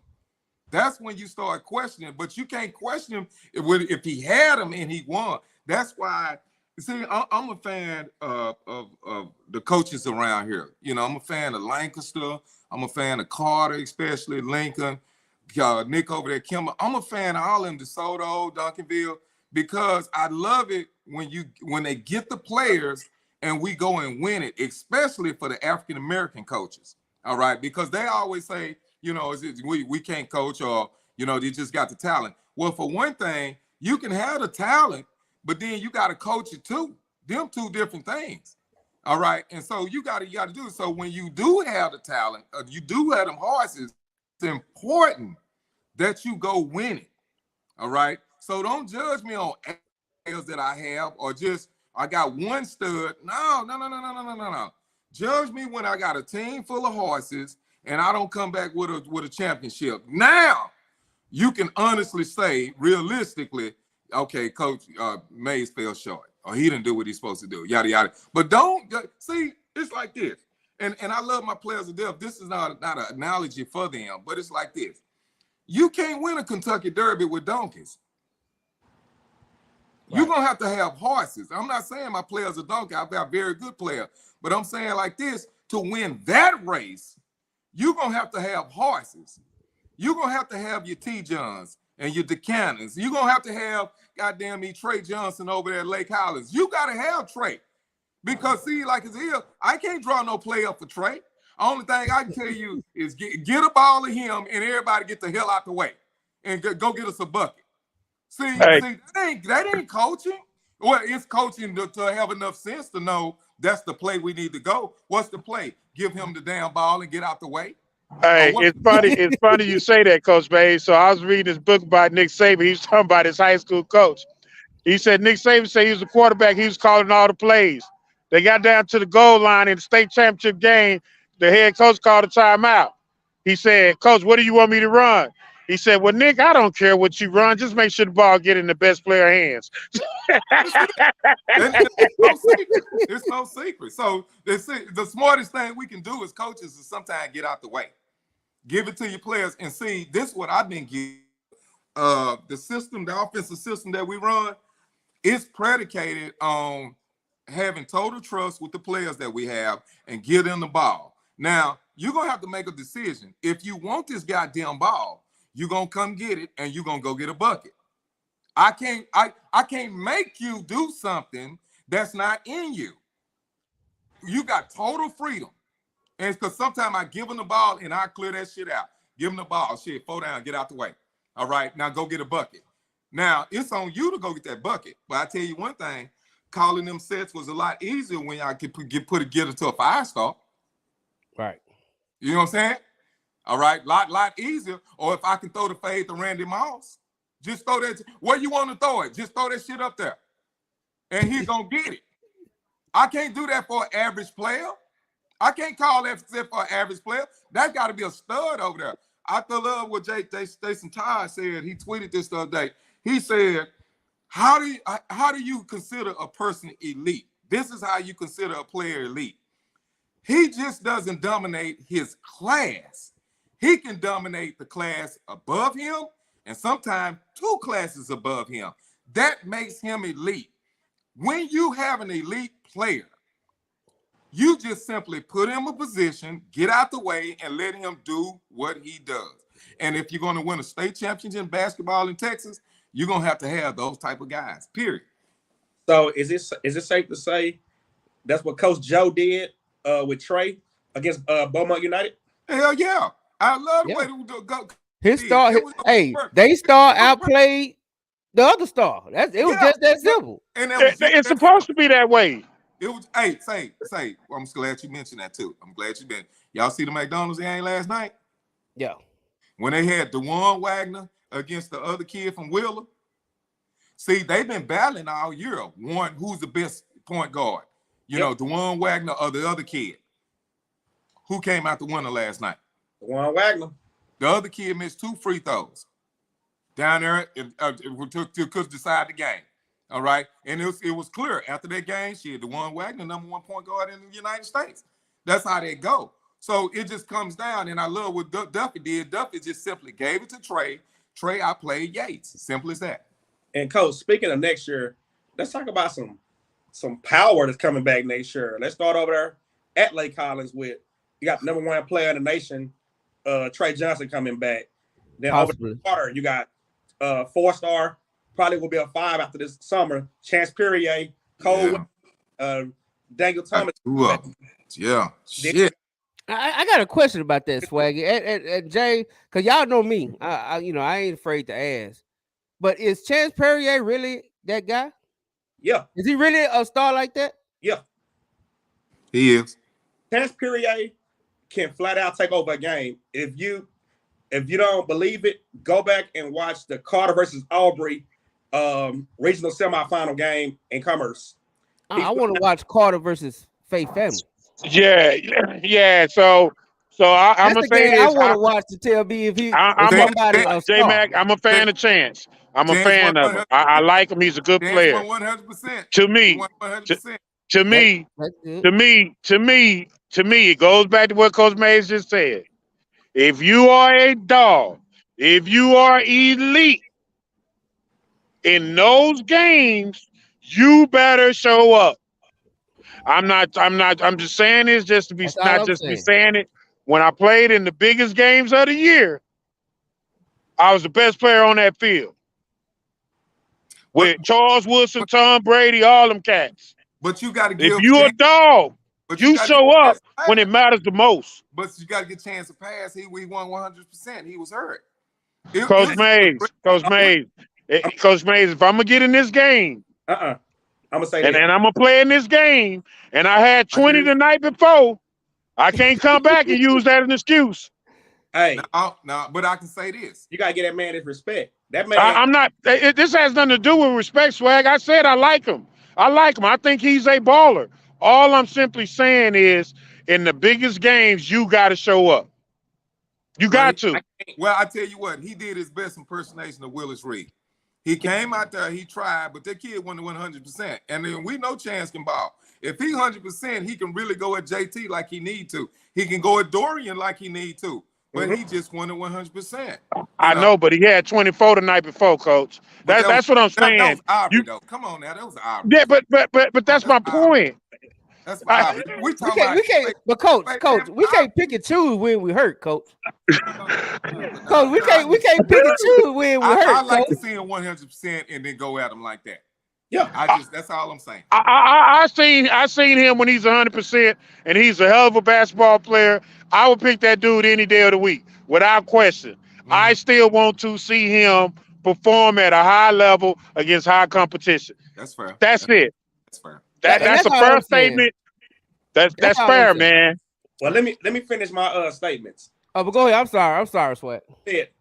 That's when you start questioning, but you can't question him if he had them and he won. That's why, see, I'm a fan of the coaches around here. You know, I'm a fan of Lancaster. I'm a fan of Carter, especially Lincoln, Nick over there, Kimber. I'm a fan of all of them, DeSoto, Duncanville, because I love it when they get the players and we go and win it, especially for the African American coaches. All right, because they always say, you know, we can't coach, or, you know, they just got the talent. Well, for one thing, you can have the talent, but then you got to coach it too. Them two different things. All right. And so you got to do it. So when you do have the talent, you do have them horses, it's important that you go win it. All right. So don't judge me on areas that I have, or just I got one stud. No. Judge me when I got a team full of horses and I don't come back with a championship. Now you can honestly say, realistically, okay, Coach Mays fell short, or he didn't do what he's supposed to do, yada yada. But don't see, it's like this, and I love my players to death. This is not an analogy for them, but it's like this: you can't win a Kentucky Derby with donkeys. Right. You're gonna have to have horses. I'm not saying my players are donkey. I've got very good players, but I'm saying like this: to win that race, you're gonna have to have horses. You're gonna have to have your T. Johns and your DeCannons. You're gonna have to have, goddamn me, Trey Johnson over there at Lake Highlands. You gotta have Trey. Because see, like it's here, I can't draw no play up for Trey. Only thing I can tell you is get a ball of him and everybody get the hell out the way and go get us a bucket. See, that ain't coaching. Well, it's coaching to have enough sense to know that's the play we need to go. What's the play? Give him the damn ball and get out the way. Hey, it's funny. It's funny you say that, Coach Bay. So I was reading this book by Nick Saban. He was talking about his high school coach. He said Nick Saban said he was the quarterback. He was calling all the plays. They got down to the goal line in the state championship game. The head coach called a timeout. He said, "Coach, what do you want me to run?" He said, "Well, Nick, I don't care what you run. Just make sure the ball get in the best player hands." It's no secret. So the smartest thing we can do as coaches is sometimes get out the way. Give it to your players and see, this is what I've been giving. The system, the offensive system that we run, is predicated on having total trust with the players that we have and give them the ball. Now, you're going to have to make a decision. If you want this goddamn ball, you're going to come get it and you're going to go get a bucket. I can't make you do something that's not in you. You got total freedom. And it's because sometimes I give them the ball and I clear that shit out. Give them the ball. Shit, fall down, get out the way. All right, now go get a bucket. Now, it's on you to go get that bucket. But I tell you one thing, calling them sets was a lot easier when I could get it to a 5-star. Right. You know what I'm saying? All right, lot easier. Or if I can throw the fade to Randy Moss, just throw that. Where you want to throw it? Just throw that shit up there. And he's going to get it. I can't do that for an average player. I can't call that for an average player. That's got to be a stud over there. I love what Jason Todd said. He tweeted this the other day. He said, how do you consider a person elite? This is how you consider a player elite. He just doesn't dominate his class. He can dominate the class above him and sometimes 2 classes above him. That makes him elite. When you have an elite player, you just simply put him in a position, get out the way, and let him do what he does. And if you're going to win a state championship in basketball in Texas, you're going to have those type of guys, period. So is it safe to say that's what Coach Joe did with Trey against Beaumont United? Hell yeah. I love the way to go. His star, they star outplayed the other star. It was just that simple. And it's supposed to be that way. It was, say. I'm glad you mentioned that too. I'm glad you been. Y'all see the McDonald's game last night? Yeah. when they had DeJuan Wagner against the other kid from Wheeler. See, they've been battling all year. One, who's the best point guard? DeJuan Wagner or the other kid? Who came out the winner last night? DeJuan Wagner. The other kid missed 2 free throws down there to decide the game. All right, and it was clear after that game. DeJuan Wagner, #1 point guard in the United States. That's how they go. So it just comes down, and I love what Duffy did. Duffy just simply gave it to Trey. Trey, I played Yates. Simple as that. And Coach, speaking of next year, let's talk about some power that's coming back next year. Let's start over there at Lake Collins with you got the #1 player in the nation, Trey Johnson coming back. Then Possibly. over the water, you got 4-star, probably will be a 5 after this summer. Chance Perrier, Cole, Daniel Thomas. Yeah. Shit. I got a question about that, Swaggy. And Jay, because y'all know me. I ain't afraid to ask. But is Chance Perrier really that guy? Yeah. Is he really a star like that? Yeah. He is. Chance Perrier can flat out take over a game. If you don't believe it, go back and watch the Carter versus Aubrey regional semifinal game in Commerce. I want to watch Carter versus Faith Family. Yeah. So I'm gonna say this. I want to watch to tell me if he. J-Mac, I'm a fan of Chance. I'm a fan of him. I like him. He's a good player. 100%. To me, 100%. To me, it goes back to what Coach Mays just said. If you are a dog, if you are elite in those games, you better show up. I'm just saying this just to be be saying it. When I played in the biggest games of the year, I was the best player on that field. With Charles Woodson, Tom Brady, all them cats. But you got to give. If you a dog, you show up when it matters the most. But you got to get a chance to pass. He won 100%. He was hurt. Coach Mays, if I'm gonna get in this game, I'm gonna say and I'm gonna play in this game, and I had 20 the night before, I can't come back and use that as an excuse. Hey, no, but I can say this: you gotta get that man his respect. That man, I'm not. This has nothing to do with respect, Swag. I said I like him. I think he's a baller. All I'm simply saying is, in the biggest games, you got to show up. You got to. Well, I tell you what, he did his best impersonation of Willis Reed. He came out there, he tried, but that kid went to 100%. And then we know Chance can ball. If he 100%, he can really go at JT like he need to. He can go at Dorian like he need to. But he just won at 100%. I know, but he had 24 the night before, Coach. That's what I'm saying. That was Aubrey, though. Come on now, that was Aubrey. Yeah, but that's my point. That's Aubrey. We can't. But Coach, we can't pick and choose when we hurt, Coach. Coach, we can't pick and choose when we hurt. I like to see him 100% and then go at him like that. Yeah, that's all I'm saying. I seen him when he's 100% and he's a hell of a basketball player. I would pick that dude any day of the week without question. I still want to see him perform at a high level against high competition. That's fair. That's it. That's fair. That's a fair statement. That's fair, man. Well, let me finish my statements. Oh, but go ahead. I'm sorry, Sweat.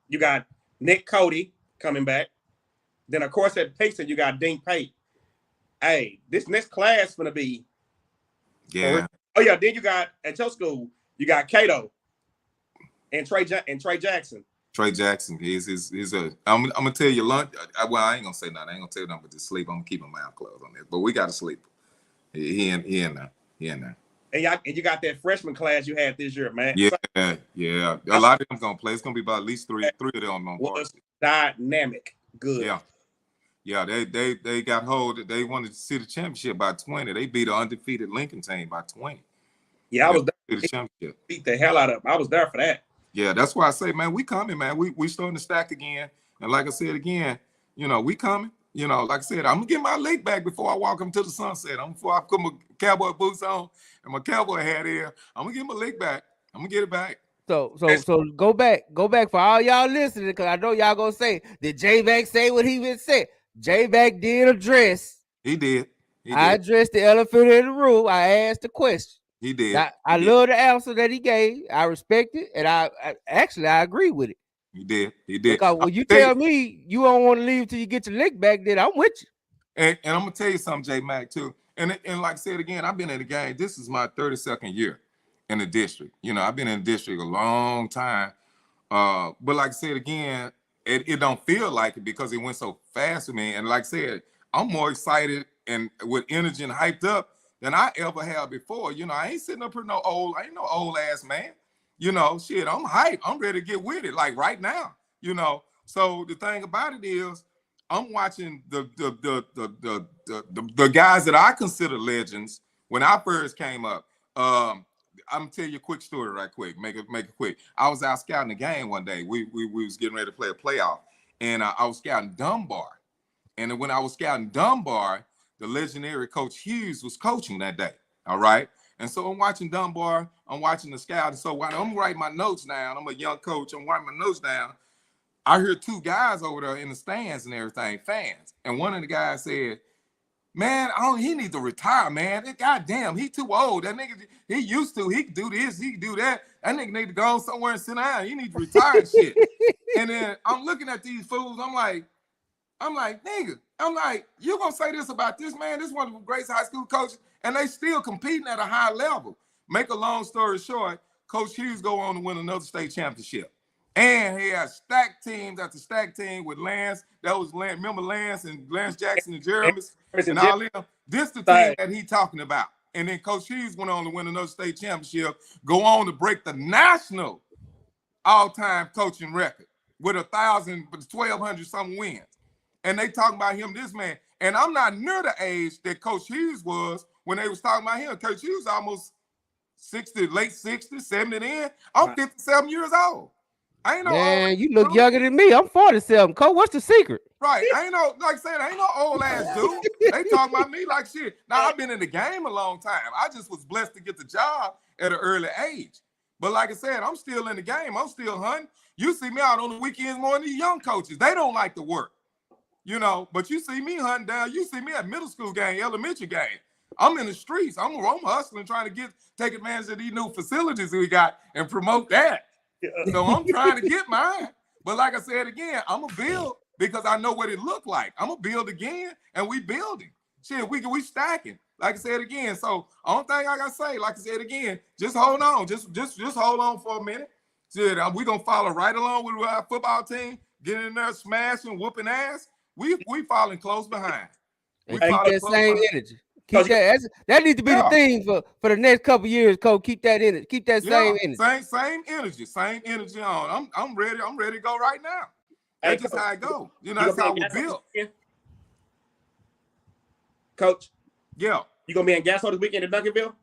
You got Nick Cody coming back. Then of course at Payson you got Dink Pate. Hey, this next class gonna be. Yeah. Oh yeah. Then you got at your school you got Cato and Trey Jackson. Trey Jackson is a. I'm gonna tell you lunch. Well, I ain't gonna say nothing. I ain't gonna tell you nothing but to sleep. I'm gonna keep my mouth closed on this. But we gotta sleep. He in there. And you got that freshman class you had this year, man. Yeah. A lot of them gonna play. It's gonna be about at least three of them on varsity. Dynamic. Good. Yeah, they got hold. They wanted to see the championship by 20. They beat an undefeated Lincoln team by 20. Yeah, I was there. The championship. Beat the hell out of them. I was there for that. Yeah, that's why I say, man, we coming, man. We starting to stack again. And like I said again, we coming. Like I said, I'm gonna get my leg back before I walk them to the sunset. Before I put my cowboy boots on and my cowboy hat here. I'm gonna get my leg back. I'm gonna get it back. So go back for all y'all listening, because I know y'all gonna say, did J-Back say what he would say? J-Back did address. He did. I addressed the elephant in the room. I asked the question. He did. I love the answer that he gave. I respect it, and I agree with it. He did. Because when you tell me you don't want to leave till you get your lick back, then I'm with you. And I'm gonna tell you something, J Mac, too. And like I said again, I've been in the game. This is my 32nd year in the district. You know, I've been in the district a long time. But like I said again, it don't feel like it because it went so fast to me. And like I said, I'm more excited and with energy and hyped up than I ever have before. You know, I ain't sitting up here I ain't no old ass man. You know, shit, I'm hyped. I'm ready to get with it, like right now. You know, so the thing about it is, I'm watching the guys that I consider legends when I first came up. I'm gonna tell you a quick story right quick. Make it quick. I was out scouting the game one day. We was getting ready to play a playoff, and I was scouting Dunbar. And when I was scouting Dunbar, the legendary Coach Hughes was coaching that day. All right. And so I'm watching Dunbar. I'm watching the scout. And so while I'm writing my notes down, I'm a young coach. I'm writing my notes down. I heard two guys over there in the stands and everything, fans. And one of the guys said, man, he needs to retire, man. Goddamn, he too old. That nigga, he can do this, he can do that. That nigga need to go somewhere and sit down. He needs to retire and shit. And then I'm looking at these fools. I'm like, nigga, you gonna say this about this man? This is one of the greatest high school coaches, and they still competing at a high level. Make a long story short, Coach Hughes go on to win another state championship. And he has stacked teams after stacked team with Lance. That was Lance. Remember Lance and Lance Jackson and Jeremy and all them? This the team that he talking about. And then Coach Hughes went on to win another state championship, go on to break the national all-time coaching record with 1,200 something wins. And they talking about him, this man. And I'm not near the age that Coach Hughes was when they was talking about him. Coach Hughes almost 60, late 60s, 70 then. I'm 57 years old. I ain't no man, old you look younger than me. I'm 47. Cole, what's the secret? Right. I ain't no, like I said, I ain't no old ass dude. They talking about me like shit. Now, I've been in the game a long time. I just was blessed to get the job at an early age. But like I said, I'm still in the game. I'm still hunting. You see me out on the weekends more than these young coaches. They don't like to work. You know, but you see me hunting down. You see me at middle school game, elementary game. I'm in the streets. I'm hustling, trying to take advantage of these new facilities we got and promote that. So I'm trying to get mine. But like I said again, I'm going to build because I know what it looked like. I'm going to build again, and we building. Shit, we stacking. Like I said again. So only thing I got to say, like I said again, just hold on. Just hold on for a minute. Shit, we're going to follow right along with our football team, getting in there, smashing, whooping ass. We following close behind. And keep that same energy. Keep that needs to be the thing for the next couple years, Coach. Keep that energy. Keep that same energy. Same energy on. I'm ready. I'm ready to go right now. That's just how I go. You know, that's how we build. Coach. Yeah. You gonna be in Gasso this weekend in Duncanville?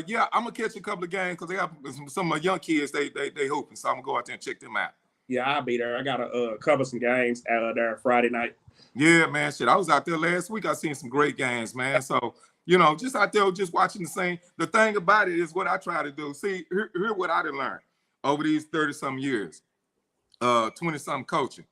Yeah, I'm gonna catch a couple of games because they got some of my young kids. They hooping, so I'm gonna go out there and check them out. Yeah, I'll be there. I gotta cover some games out there Friday night. Yeah, man, shit. I was out there last week. I seen some great games, man. So, you know, just out there, just watching the same. The thing about it is what I try to do. See, here what I done learned over these 30-some years, 20-some coaching.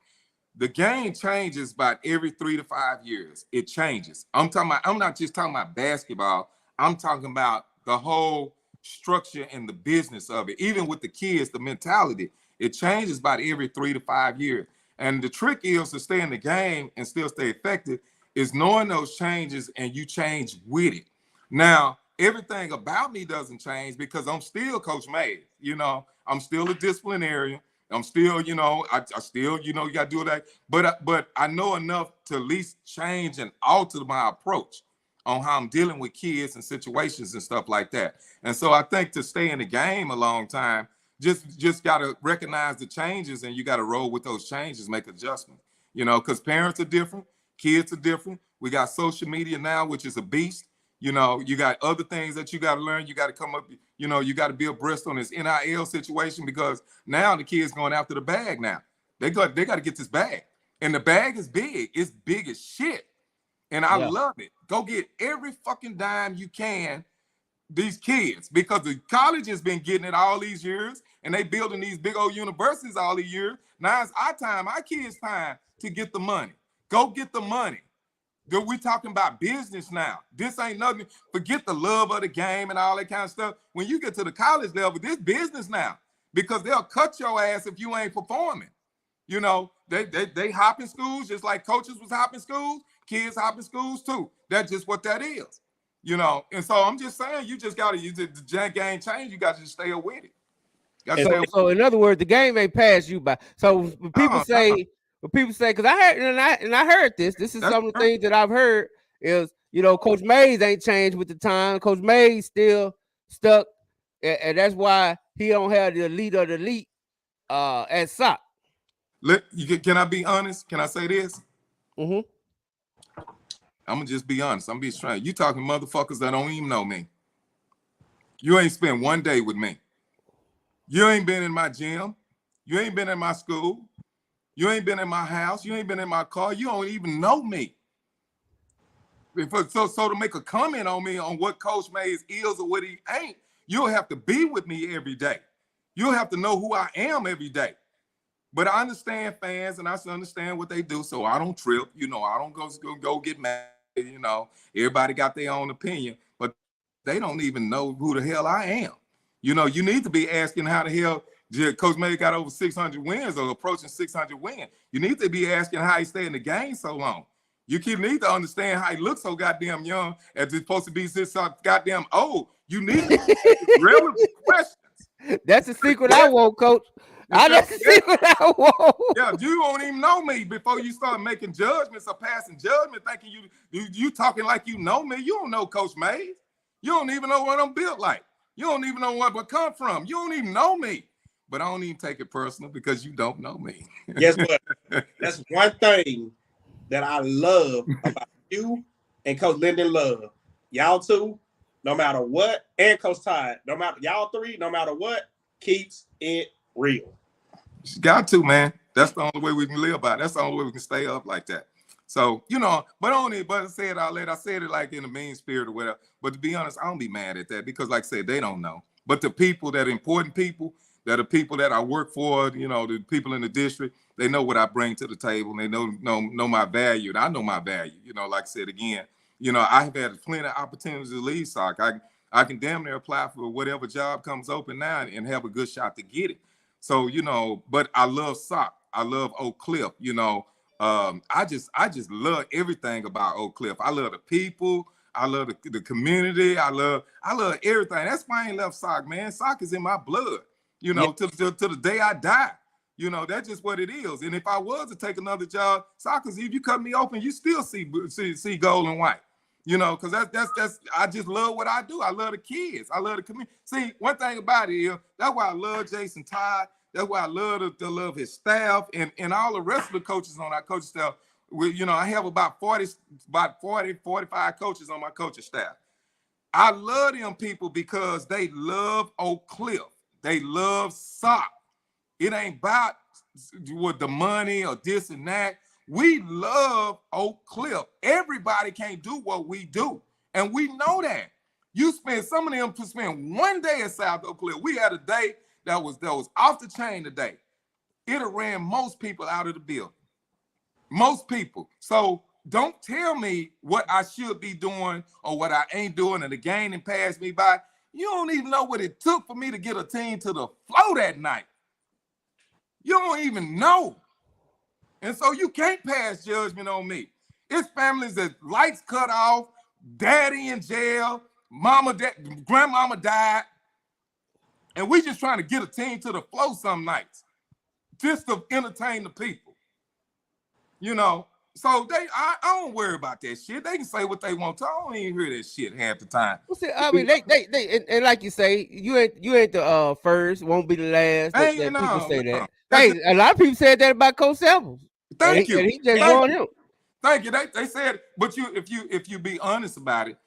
The game changes about every 3 to 5 years. It changes. I'm not just talking about basketball. I'm talking about the whole structure and the business of it. Even with the kids, the mentality, it changes about every 3 to 5 years. And the trick is to stay in the game and still stay effective is knowing those changes and you change with it. Now, everything about me doesn't change because I'm still Coach Mays. You know, I'm still a disciplinarian. I'm still, you know, I still, you know, you got to do that. But I know enough to at least change and alter my approach on how I'm dealing with kids and situations and stuff like that. And so I think to stay in the game a long time, just got to recognize the changes and you got to roll with those changes, make adjustments, you know, because parents are different, kids are different. We got social media now, which is a beast. You know, you got other things that you got to learn. You got to come up, you know, you got to be abreast on this NIL situation because now the kids going after the bag now. They got to get this bag. And the bag is big. It's big as shit. And I love it. Go get every fucking dime you can, these kids, because the college has been getting it all these years and they building these big old universities all these years. Now it's our time, our kids' time to get the money. Go get the money. We talking about business now. This ain't nothing. Forget the love of the game and all that kind of stuff. When you get to the college level, this business now. because they'll cut your ass if you ain't performing. You know, they hop in schools just like coaches was hopping schools, kids hopping schools too. That's just what that is. You know, and so I'm just saying, you just gotta use the game change. You got to just stay up with it. So in other words, the game ain't pass you by. So when people say, because I heard and I heard this. This is some of the things that I've heard is, you know, Coach Mays ain't changed with the time. Coach Mays still stuck, and that's why he don't have the elite of the elite at S.O.C. Can I be honest? Can I say this? Mm-hmm. I'm gonna just be honest. I'm gonna be straight. You talking motherfuckers that don't even know me. You ain't spent one day with me. You ain't been in my gym. You ain't been in my school. You ain't been in my house. You ain't been in my car. You don't even know me. So to make a comment on me on what Coach Mays is or what he ain't, you'll have to be with me every day. You'll have to know who I am every day. But I understand fans and I understand what they do, so I don't trip. You know, I don't go get mad. You know, everybody got their own opinion, but they don't even know who the hell I am. You know, you need to be asking how the hell Coach May got over 600 wins or approaching 600 wins. You need to be asking how he stayed in the game so long. You need to understand how he looks so goddamn young as he's supposed to be this goddamn old. You need to ask relevant questions. That's a secret I want, Coach. That's a secret I want. Yeah, you don't even know me before you start making judgments or passing judgment, thinking you talking like you know me. You don't know Coach Mays. You don't even know what I'm built like. You don't even know where I come from. You don't even know me. But I don't even take it personal because you don't know me. Guess what? That's one thing that I love about you and Coach Lyndon Love. Y'all two, no matter what, and Coach Todd, no matter y'all three, no matter what, keeps it real. You got to, man. That's the only way we can live by it. That's the only way we can stay up like that. So, you know, but I said I said it like in a mean spirit or whatever. But to be honest, I don't be mad at that because, like I said, they don't know. But the people that are important people, that are people that I work for, you know, the people in the district, they know what I bring to the table and they know my value. And I know my value. You know, like I said again, you know, I have had plenty of opportunities to leave S.O.C. I can damn near apply for whatever job comes open now and have a good shot to get it. So, you know, but I love S.O.C. I love Oak Cliff, you know. I just love everything about Oak Cliff. I love the people. I love the community. I love everything. That's why I ain't left S.O.C, man. S.O.C is in my blood, you know, to the day I die. You know, that's just what it is. And if I was to take another job, S.O.C, if you cut me open, you still see gold and white. You know, because that's I just love what I do. I love the kids. I love the community. See, one thing about it is that's why I love Jason Todd. That's why I love his staff and all the rest of the coaches on our coaching staff. You know, I have about 40, 45 coaches on my coaching staff. I love them people because they love Oak Cliff. They love S.O.C. It ain't about with the money or this and that. We love Oak Cliff. Everybody can't do what we do. And we know that. Some of them spend one day at South Oak Cliff. We had a day that was off the chain today. It ran most people out of the building. Most people. So don't tell me what I should be doing or what I ain't doing and the game and pass me by. You don't even know what it took for me to get a team to the floor that night. You don't even know. And so you can't pass judgment on me. It's families that lights cut off, daddy in jail, grandmama died, and we just trying to get a team to the floor some nights just to entertain the people. You know, so I don't worry about that shit. They can say what they want to. I don't even hear that shit half the time. Well, see, I mean, they and like you say, you ain't the first, won't be the last. People say that. Hey, a lot of people said that about Coach Samples. Thank you. And he just won him. Thank you. They said, but if you be honest about it,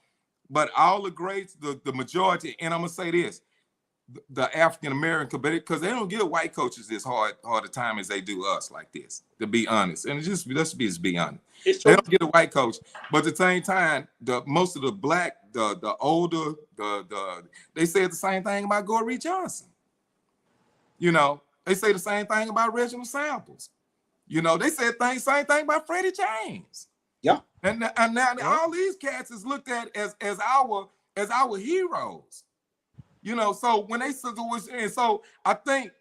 but all the greats, the majority, and I'm gonna say this, the African American, because they don't give white coaches this hard a time as they do us like this, to be honest. And let's be honest. They don't get a white coach, but at the same time, most of the black, the older, they said the same thing about Goree Johnson. You know, they say the same thing about Reginald Samples. You know, they said same thing about Freddie James. Yeah. And now all these cats is looked at as our heroes. You know, so when they said was, and so I think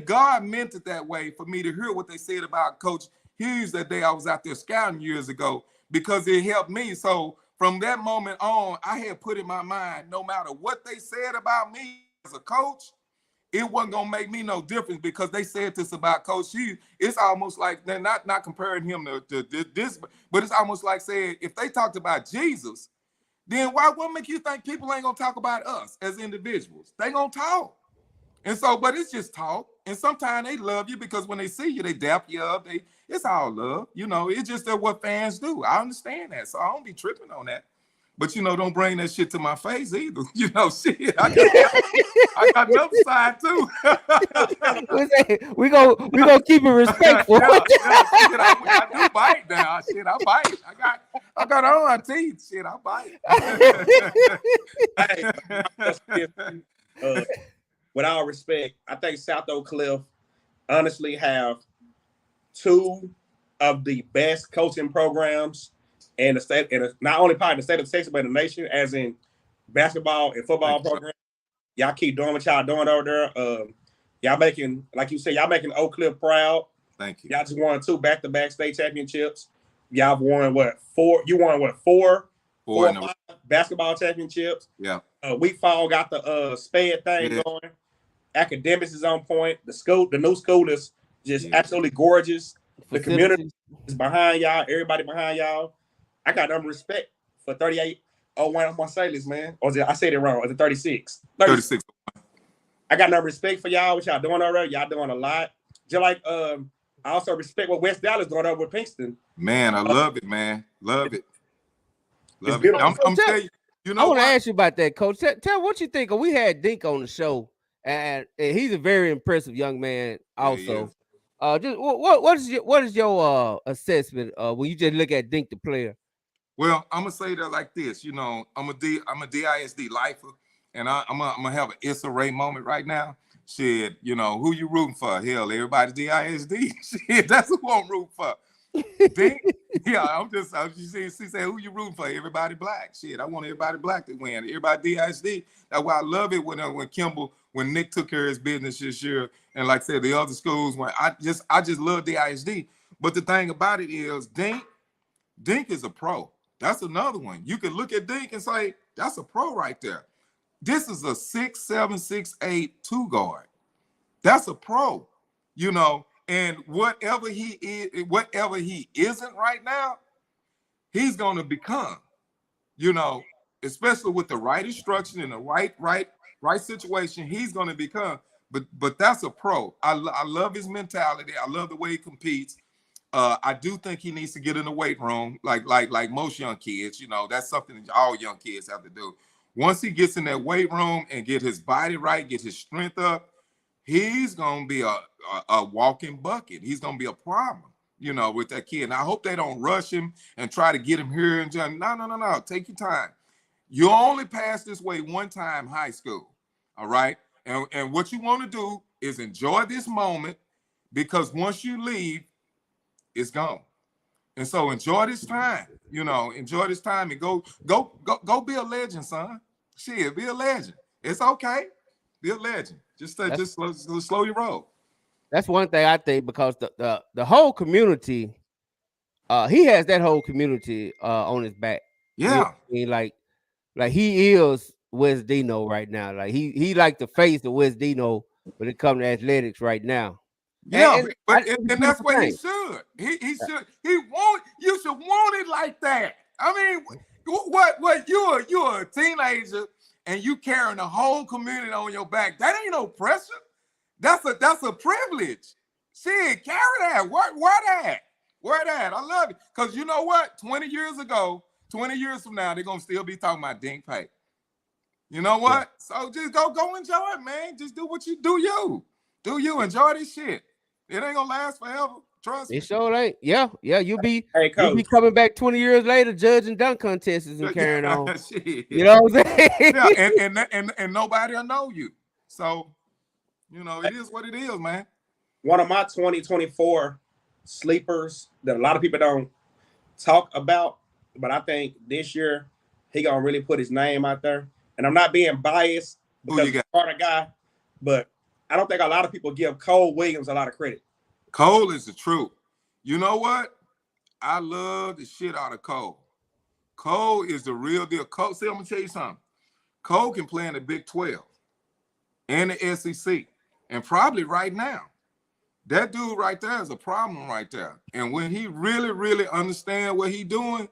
God meant it that way for me to hear what they said about Coach Hughes that day I was out there scouting years ago, because it helped me. So from that moment on, I had put in my mind, no matter what they said about me as a coach, it wasn't gonna make me no difference, because they said this about Coach Hughes. It's almost like they're not comparing him to this, but it's almost like saying if they talked about Jesus, then what make you think people ain't gonna talk about us as individuals? They gonna talk. And so, but it's just talk. And sometimes they love you because when they see you, they dap you up. It's all love. You know, it's just that what fans do. I understand that. So I don't be tripping on that. But you know, don't bring that shit to my face either. You know, shit. I got another side too. we gonna keep it respectful. Yeah, shit, I do bite now. Shit, I bite. I got all my teeth. Shit, I bite. With all respect, I think South Oak Cliff honestly have two of the best coaching programs in the state, and not only part of the state of Texas, but in the nation, as in basketball and football program. Y'all keep doing what y'all doing over there. Y'all making, like you said, y'all making Oak Cliff proud. Thank you. Y'all just won 2 back-to-back state championships. Y'all won what, 4? You won what, 4 or 5 basketball championships. Yeah. Week fall got the sped thing going. Academics is on point. The new school is just absolutely gorgeous. The community is behind y'all. Everybody behind y'all. I got no respect for 3801 Marsalis, man. Or I said it wrong. Is it 36? 36. I got no respect for y'all. What y'all doing already? Y'all doing a lot. Just like I also respect what West Dallas doing over with Pinkston. Man, I love it, man. Love it. Love it. I'm telling you. You know, I want to ask you about that, Coach. Tell what you think. We had Dink on the show, and he's a very impressive young man. Also, just what is your assessment when you just look at Dink the player? Well, I'm gonna say that like this. You know, I'm a DISD lifer, and I'm gonna have an Issa Rae moment right now. Shit, you know, who you rooting for? Hell, everybody DISD. Shit, that's who I'm rooting for. Dink, yeah, she said, who you rooting for? Everybody black. Shit, I want everybody black to win. Everybody DISD. That's why I love it when Nick took care of his business this year, and like I said, the other schools, when I just love DISD. But the thing about it is, Dink is a pro. That's another one. You can look at Dink and say, that's a pro right there. This is a 6'7", 6'8" 2 guard. That's a pro, you know. And whatever he isn't right now, he's gonna become, you know, especially with the right instruction and the right situation, he's gonna become. But that's a pro. I love his mentality. I love the way he competes. I do think he needs to get in the weight room, like most young kids. You know, that's something that all young kids have to do. Once he gets in that weight room and get his body right, get his strength up, he's gonna be a walking bucket. He's gonna be a problem, you know, with that kid. And I hope they don't rush him and try to get him here and just, no. Take your time. You only pass this way one time, high school. All right. And what you want to do is enjoy this moment, because once you leave, it's gone. And so enjoy this time, you know, enjoy this time and go be a legend, son. Shit, be a legend. It's okay. Be a legend. Just slow your roll. That's one thing I think, because the whole community, he has that whole community on his back. Yeah. You know what I mean? Like he is West Dino right now. Like he like the face of West Dino when it comes to athletics right now. Yeah, and that's what he should. He should. You should want it like that. I mean, what you're a teenager and you carrying the whole community on your back. That ain't no pressure. That's a privilege. Shit, carry that. Where that? I love it. Because you know what? 20 years from now, they're gonna still be talking about Dink Pay. You know what? Yeah. So just go enjoy it, man. Just do what you do. Enjoy this shit. It ain't gonna last forever. Trust me. It sure ain't. Yeah. You'll be coming back 20 years later, judging dunk contests and carrying on. You know what I'm saying? Yeah, and nobody will know you. So, you know, it is what it is, man. One of my 2024 sleepers that a lot of people don't talk about, but I think this year he gonna really put his name out there. And I'm not being biased Who you because got? he's a harder guy. But I don't think a lot of people give Cole Williams a lot of credit. Cole is the truth. You know what? I love the shit out of Cole. Cole is the real deal. Cole, see, I'm gonna tell you something. Cole can play in the Big 12 and the SEC, and probably right now. That dude right there is a problem right there. And when he really, really understand what he doing,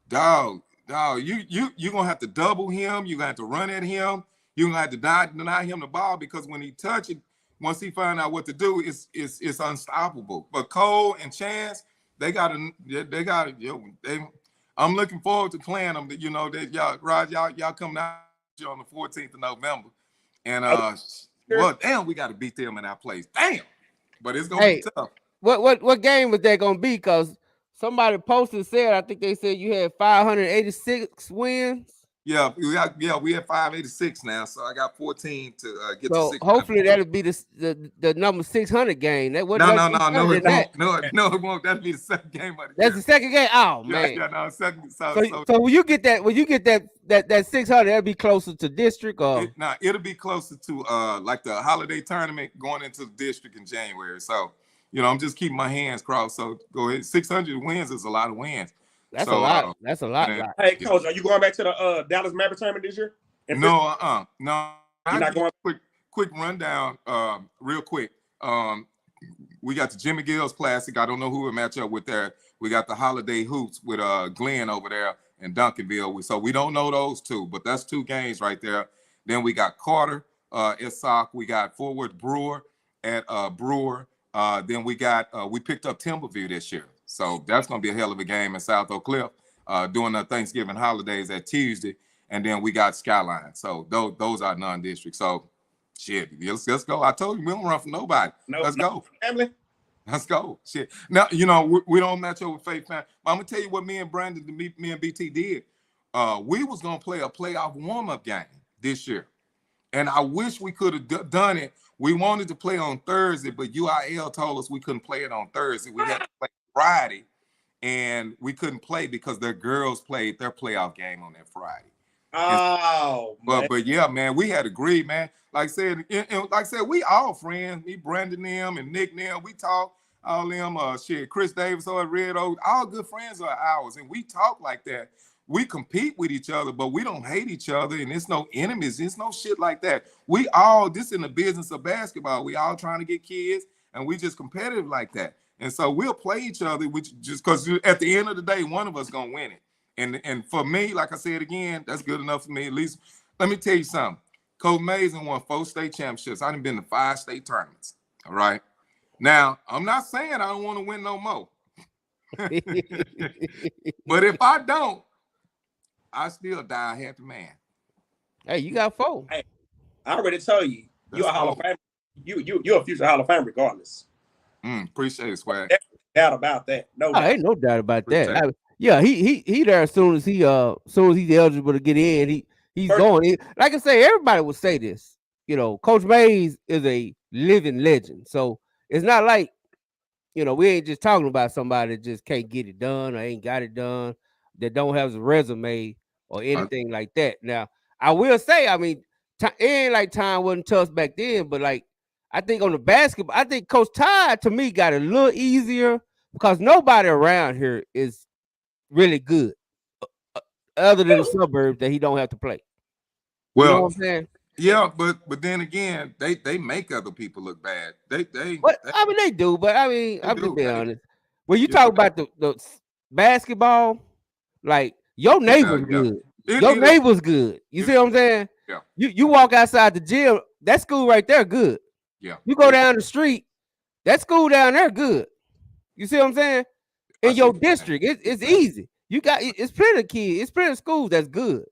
dog, you gonna have to double him. You're gonna have to run at him. You're gonna have to deny him the ball, because when he touch it, once he find out what to do, it's unstoppable. But Cole and Chance, they got I'm looking forward to playing them. You know, that y'all coming out on the 14th of November, and well, damn, we got to beat them in our place. Damn, but it's gonna be tough. What game was that gonna be? Because somebody posted said, I think they said you had 586 wins. Yeah, we have 586 now, so I got 14 to get to 600. Hopefully that'll be the number 600 game. That no, it won't. That'll be the second game of the year. That's the second game. Oh man, second. So when you get that 600, that'll be closer to district, or it'll be closer to like the holiday tournament going into the district in January. So I'm just keeping my hands crossed. So go ahead. 600 wins is a lot of wins. That's a lot. That's a lot. Hey, Coach, are you going back to the Dallas Maverick tournament this year? No. You're not going. Quick rundown, real quick. We got the Jimmy Gills Classic. I don't know who would match up with there. We got the Holiday Hoops with Glenn over there in Duncanville. So we don't know those two, but that's 2 games right there. Then we got Carter, S.O.C. We got Forward Brewer at Brewer. Then we picked up Timberview this year. So that's going to be a hell of a game in South Oak Cliff during the Thanksgiving holidays at Tuesday. And then we got Skyline. So those are non-district. So, shit, let's go. I told you, we don't run from nobody. Let's go. Family. Let's go. Shit. Now, we don't match up with Faith Family. But I'm going to tell you what me and Brandon, me and BT did. We was going to play a playoff warm-up game this year. And I wish we could have done it. We wanted to play on Thursday, but UIL told us we couldn't play it on Thursday. We had to play Friday, and we couldn't play because their girls played their playoff game on that Friday. Oh, but yeah, man, we had agreed, man. Like I said, we all friends. Me, Brandon, them, and Nick, them. We talk. All them, Chris Davis or Red Oak, all good friends are ours, and we talk like that. We compete with each other, but we don't hate each other, and it's no enemies. It's no shit like that. We all, this in the business of basketball. We all trying to get kids, and we just competitive like that. And so we'll play each other, which just because at the end of the day, one of us gonna win it. And for me, like I said again, that's good enough for me. At least, let me tell you something. Coach Mason won 4 state championships. I done been to 5 state tournaments. All right. Now, I'm not saying I don't want to win no more. But if I don't, I still die a happy man. Hey, you got 4. Hey, I already told you, you're a Hall of Famer. You're a future Hall of Fame regardless. Appreciate it, Swag. Doubt about that. No doubt. Ain't no doubt about that. Yeah, he there as soon as he's eligible to get in. He's going. Like I say, everybody would say this. Coach Mays is a living legend. So it's not like, we ain't just talking about somebody that just can't get it done or ain't got it done, that don't have a resume or anything like that. Now, I will say, I mean, it ain't like time wasn't tough back then, but like, I think on the basketball, I think Coach Todd, to me, got it a little easier because nobody around here is really good other than the suburbs that he don't have to play. Well, you know what I'm saying? Yeah, but then again, they make other people look bad. They do, but I mean, I'm just being honest. When you talk about the basketball, like your neighbor's good. Your neighbor's good. You see what I'm saying? Yeah. You walk outside the gym, that school right there good. Yeah. You go down the street, that school down there good. You see what I'm saying? In your district, it's easy. You got it's plenty of kids, it's plenty of schools that's good.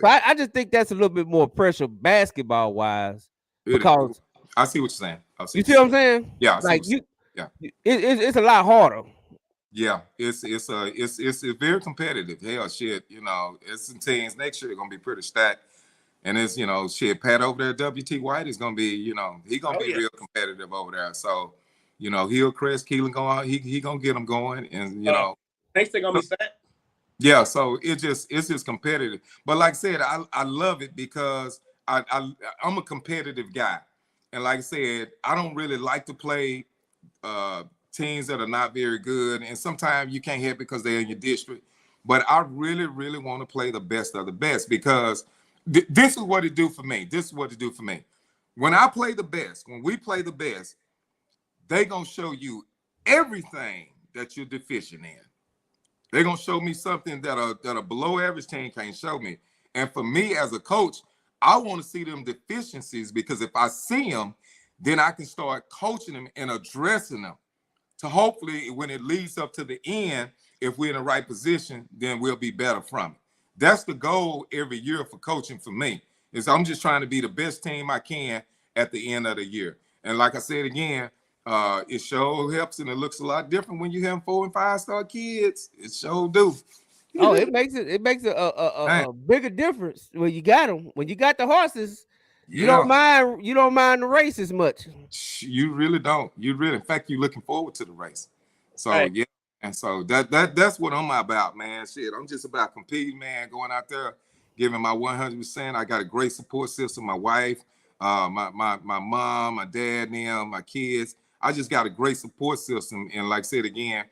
But I just think that's a little bit more pressure basketball wise because I see what you're saying. You see what I'm saying? Yeah, it's a lot harder. Yeah, it's very competitive. Hell, shit, it's some teams next year gonna be pretty stacked, and it's shit. Pat over there, WT White is gonna be he gonna be real competitive over there. So Hill, Chris, Keelan going out, he gonna get them going, and Thanks, they're gonna be stacked. Yeah, so it's just competitive. But like I said, I love it because I'm a competitive guy, and like I said, I don't really like to play teams that are not very good, and sometimes you can't hit because they're in your district. But I really want to play the best of the best because this is what it do for me. This is what it do for me. When I play the best, when we play the best, they gonna show you everything that you're deficient in. They're gonna show me something that a below average team can't show me. And for me as a coach, I want to see them deficiencies because if I see them, then I can start coaching them and addressing them. To hopefully, when it leads up to the end, if we're in the right position, then we'll be better from it. That's the goal every year for coaching for me. Is I'm just trying to be the best team I can at the end of the year. And like I said again, it sure helps, and it looks a lot different when you have 4- and 5-star kids. It sure do. Oh, it makes a bigger difference when you got them. When you got the horses, you don't mind the race as much. You really don't. In fact, you're looking forward to the race. So yeah, and so that's what I'm about, man. Shit, I'm just about competing, man. Going out there, giving my 100%. I got a great support system. My wife, my mom, my dad, them, my kids. I just got a great support system. And like I said again,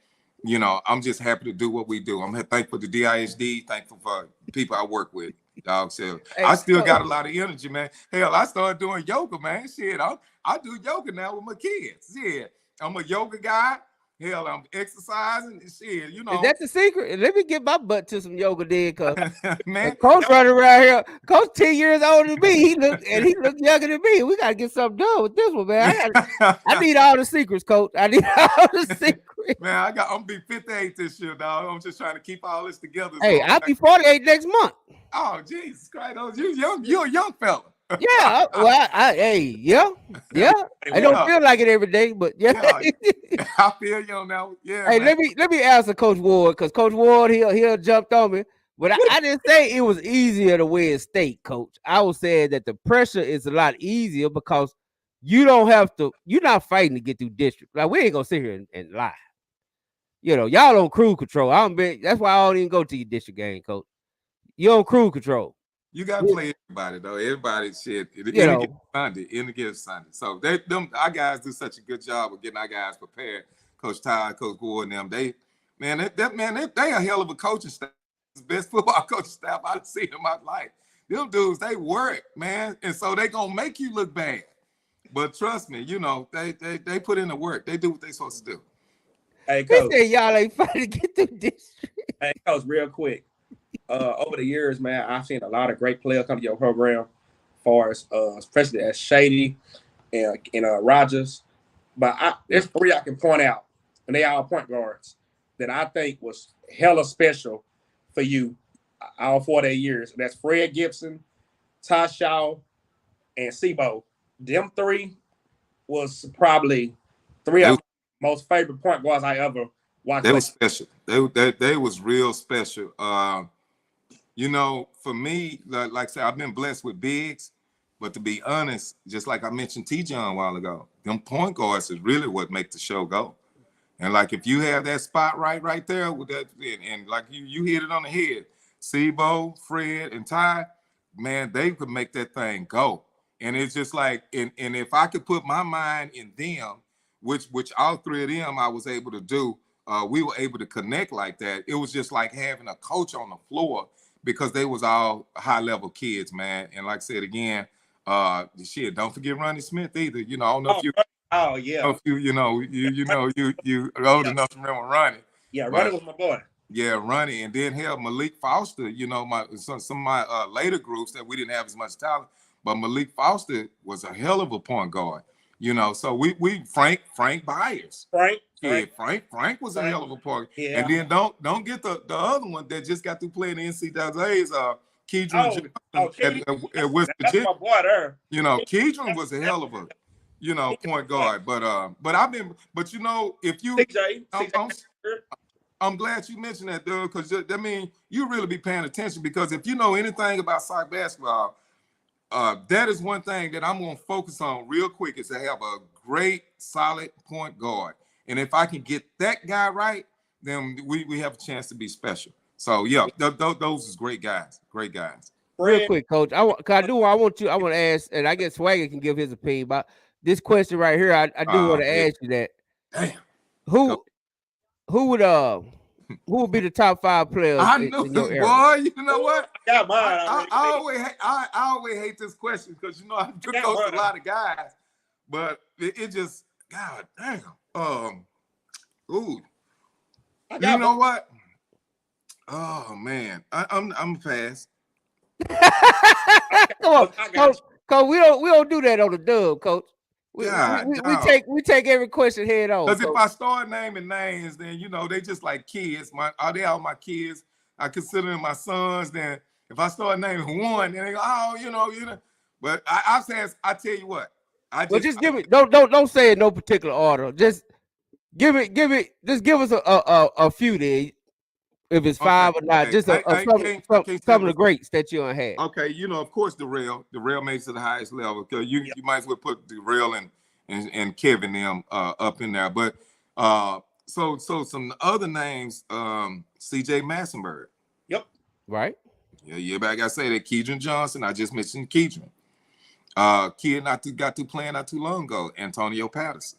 you know, I'm just happy to do what we do. I'm thankful to DISD, thankful for people I work with. Dog, so I still got a lot of energy, man. Hell, I started doing yoga, man. Shit, I do yoga now with my kids. Yeah, I'm a yoga guy. Hell, I'm exercising and shit. You know, is that the secret? Let me get my butt to some yoga, then, cause man, Coach running around here. Coach 10 years older than me. He look younger than me. We gotta get something done with this one, man. I need all the secrets, Coach. I need all the secrets. Man, I'm gonna be 58 this year, dog. I'm just trying to keep all this together. Hey, I'll be 48 next month. Oh, Jesus Christ! You're a young fella. Yeah, well, yeah. I don't feel like it every day, but yeah. I feel young now. Yeah. Hey, man. let me answer Coach Ward, because Coach Ward he'll jumped on me. But I didn't say it was easier to win state, Coach. I was saying that the pressure is a lot easier because you don't have to. You're not fighting to get through district. Like, we ain't gonna sit here and lie. You know, y'all on cruise control. That's why I don't even go to your district game, Coach. You're on cruise control. You gotta play everybody though. Everybody shit. In the given Sunday. So our guys do such a good job of getting our guys prepared. Coach Ty, Coach Ward, and them. They a hell of a coaching staff. It's the best football coaching staff I've seen in my life. Them dudes, they work, man, and so they gonna make you look bad. But trust me, you know, they put in the work. They do what they supposed to do. Hey, Coach. They say y'all ain't fighting to get through district. Hey, Coach, real quick. Over the years, man, I've seen a lot of great players come to your program, as far as especially as Shady and Rogers. But there's 3 I can point out, and they all point guards that I think was hella special for you all 4 years. And that's Fred Gibson, Ty Shaw, and Sebo. Them 3 was probably 3 of my most favorite point guards I ever watched. They were special. They was real special. You know, for me, like I said, I've been blessed with bigs, but to be honest, just like I mentioned T-John a while ago, them point guards is really what make the show go. And like, if you have that spot right there with that, and like you hit it on the head, Sebo, Fred, and Ty, man, they could make that thing go. And it's just like, and if I could put my mind in them, which all 3 of them I was able to do, we were able to connect like that. It was just like having a coach on the floor, because they was all high-level kids, man. And like I said again, shit, don't forget Ronnie Smith either. You know, I don't know if you. Oh yeah. If you know you old enough to remember Ronnie. Yeah, Ronnie was my boy. Yeah, Ronnie, and then hell, Malik Foster. You know, some of my later groups that we didn't have as much talent, but Malik Foster was a hell of a point guard. You know, so we Frank Byers. Frank was a hell of a part. Yeah. And then don't get the other one that just got to play in the NCAA's, Keedron at West Virginia. My boy there. You know, Keedron was a hell of a point guard. But you know, if you I'm glad you mentioned that, dude, because that means you really be paying attention, because if you know anything about SOC basketball, that is one thing that I'm going to focus on real quick, is to have a great, solid point guard. And if I can get that guy right, then we have a chance to be special. So, yeah, those is great guys. Great guys. real quick, Coach. I want to ask, and I guess Swagger can give his opinion about this question right here. I do want to ask you that. Damn. Who would be the top 5 players in your era? Boy, you know what? I got mine. I always hate this question because you know I coach a lot of guys, but it just God damn. Ooh. You know what? Oh man, I'm pass. Come on, Coach. We don't do that on the dub, Coach. We take every question head on. Because if I start naming names, then you know they just like kids. They all my kids? I consider them my sons. Then if I start naming one, then they go, oh, you know. But I tell you what. Just give it. Don't say in no particular order. Just give it. Just give us a few there. If it's 5 or not, just some of the greats that you don't have. Okay, you know, of course, the rail makes it the highest level because you might as well put the rail and Kevin them up in there. But so some other names, C.J. Massenberg. Yep. Right. Yeah, but I gotta say that Keedron Johnson. I just mentioned Keedron. Kid got to playing not too long ago. Antonio Patterson.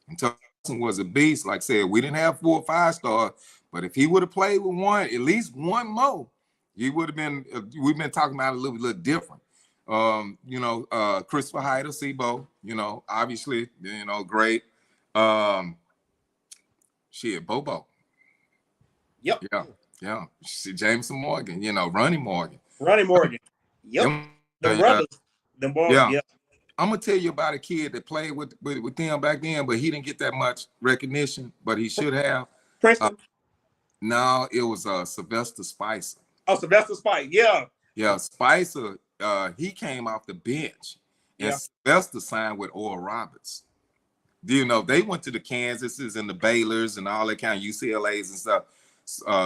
Antonio Patterson was a beast. Like I said, we didn't have 4 or 5 stars. But if he would have played with at least one more, he would have been. We've been talking about it a little different. Christopher Hyder, Sebo. Obviously, great. Bobo. Yep. Yeah. Jameson Morgan. Ronnie Morgan. Yep. The brothers. Them boys. Yeah. I'm gonna tell you about a kid that played with them back then, but he didn't get that much recognition, but he should have. Princeton. No, it was Sylvester Spicer. Oh, Sylvester Spicer, yeah. Yeah, Spicer, he came off the bench. And Sylvester signed with Oral Roberts. They went to the Kansases and the Baylors and all that kind of UCLAs and stuff.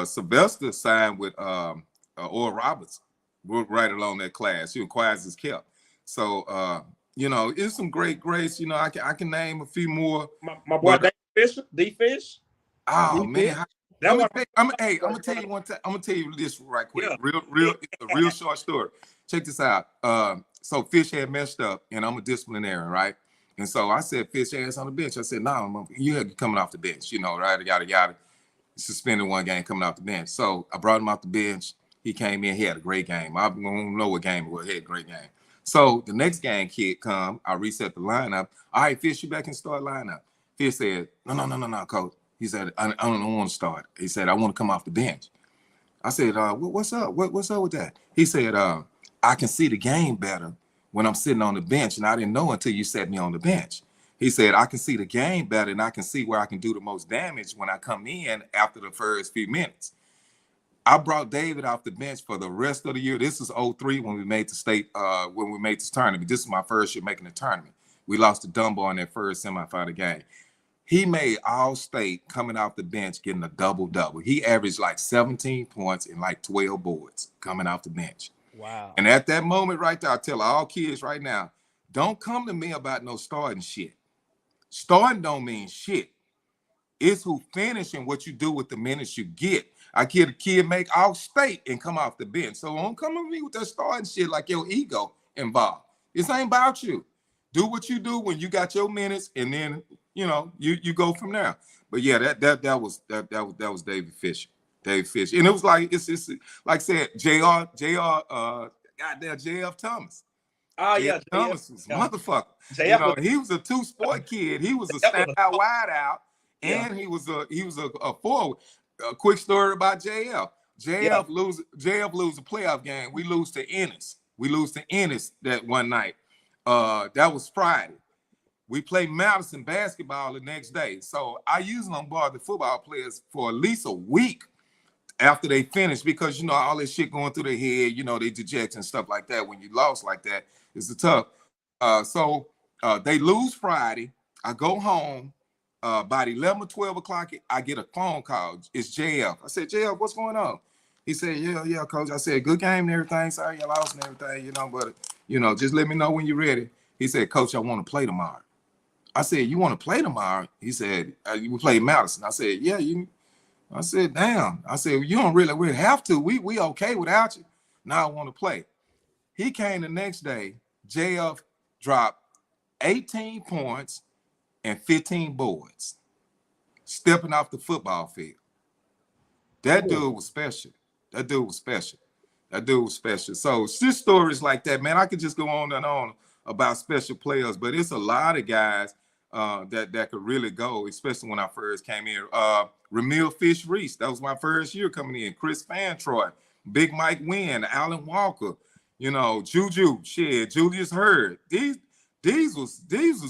Sylvester signed with Oral Roberts right along that class. Quiet as kept. So, it's some great greats. I can name a few more. My boy, D Fish. Oh, man. I'm gonna tell you one time. I'm gonna tell you this right quick. Yeah. It's a real short story. Check this out. So Fish had messed up, and I'm a disciplinarian, right? And so I said, Fish ass on the bench. I said, no, you had coming off the bench, right? Yada. Suspended one game coming off the bench. So I brought him off the bench. He came in. He had a great game. I don't know what game it was. He had a great game. So the next game kid come. I reset the lineup. All right, Fish, you back in start lineup. Fish said, no, coach. He said, I don't want to start. He said, I want to come off the bench. I said, what's up? What's up with that? He said, I can see the game better when I'm sitting on the bench. And I didn't know until you set me on the bench. He said, I can see the game better and I can see where I can do the most damage when I come in after the first few minutes. I brought David off the bench for the rest of the year. This is 2003 when we made the state, when we made this tournament. This is my first year making the tournament. We lost to Dunbar in that first semifinal game. He made all state coming off the bench, getting a double-double. He averaged like 17 points and like 12 boards coming off the bench. Wow. And at that moment right there, I tell all kids right now, don't come to me about no starting shit. Starting don't mean shit. It's who finish and what you do with the minutes you get. I get a kid make all state and come off the bench. So don't come to me with that starting shit like your ego involved. This ain't about you. Do what you do when you got your minutes, and then you go from there. But yeah, that was David Fisher. David Fisher. And it was like it's like I said, goddamn JF Thomas. Oh yeah, Thomas was motherfucker. He was a 2-sport kid. He was a standout wide out, and he was a forward. A quick story about JF. JF lose a playoff game. We lose to Ennis. That one night. That was Friday. We played Madison basketball the next day. So I usually don't bar the football players for at least a week after they finish because, all this shit going through their head, they deject and stuff like that. When you lost like that, it's tough. So they lose Friday. I go home. About 11 or 12 o'clock, I get a phone call. It's JF. I said, JF, what's going on? He said, yeah, coach. I said, good game and everything. Sorry you lost and everything, but, just let me know when you're ready. He said, coach, I want to play tomorrow. I said, you want to play tomorrow? He said, we play Madison. I said, yeah, I said, damn. I said, you don't really have to. We okay without you. Now I want to play. He came the next day. JF dropped 18 points and 15 boards, stepping off the football field. That dude was special. That dude was special. That dude was special. So it's just stories like that, man. I could just go on and on about special players, but it's a lot of guys that could really go, especially when I first came in. Ramil Fish Reese, that was my first year coming in. Chris Fantroy, Big Mike Wynn, Alan Walker, you know, Juju, shit, Julius Hurd. These was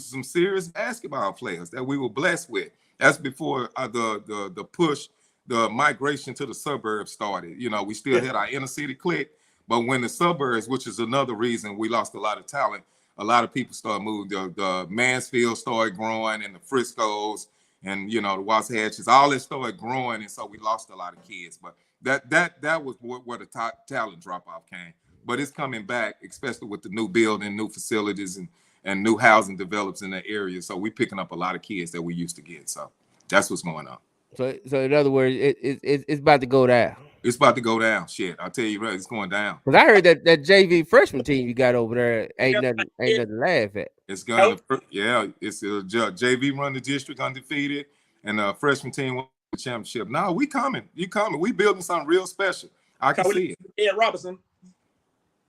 some serious basketball players that we were blessed with. That's before the push, the migration to the suburbs started. You know, we still had our inner city clique, but when the suburbs, which is another reason we lost a lot of talent, a lot of people started moving. The Mansfield started growing, and the Friscos, and you know the Wasatches, all this started growing, and so we lost a lot of kids. But that was where the top talent drop off came. But it's coming back, especially with the new building, new facilities, and new housing develops in the area. So we're picking up a lot of kids that we used to get. So that's what's going on. So in other words, it's about to go down. It's about to go down. Shit, I'll tell you right, it's going down. Because I heard that JV freshman team you got over there ain't nothing to laugh at. It's going to, yeah. It's a JV run the district undefeated, and the freshman team won the championship. No, we coming. You coming? We building something real special. I can see it. Ed Robinson.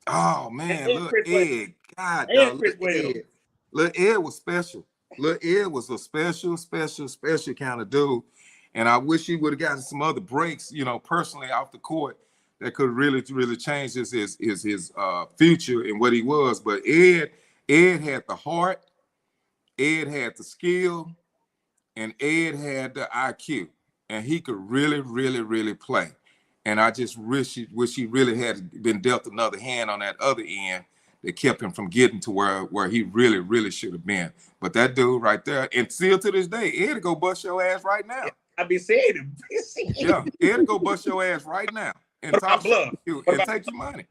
Oh man, look, Ed. God, look, Ed was special. Look, Ed was a special kind of dude. And I wish he would have gotten some other breaks, you know, personally off the court that could really change his future and what he was. But Ed had the heart, Ed had the skill, and Ed had the IQ, and he could really play. And I just wish he really had been dealt another hand on that other end that kept him from getting to where he really should have been. But that dude right there, and still to this day, Ed go bust your ass right now. I be saying it. Yeah, Ed go bust your ass right now and talk to you and take your money.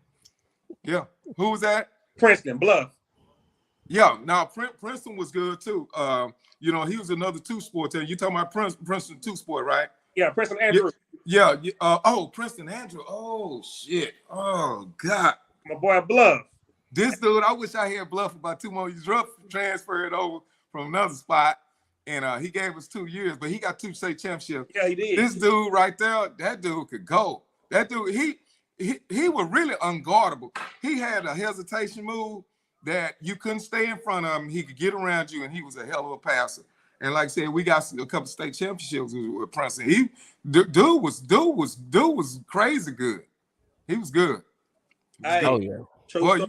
Yeah, who was that? Princeton Bluff. Yeah, now Princeton was good too. You know, he was another two-sport team. You talking about Princeton two-sport, right? Yeah, Princeton Andrew. Yeah. Oh, Princeton Andrew. Oh shit. Oh God. My boy Bluff. This dude, I wish I had Bluff about 2 more years. Transferred over from another spot. And he gave us 2 years, but he got 2 state championships. Yeah, he did. This dude right there, that dude could go. That dude, he was really unguardable. He had a hesitation move that you couldn't stay in front of him. He could get around you, and he was a hell of a passer. And like I said, we got a couple state championships with Princeton. Dude was crazy good. He was good. Oh yeah. You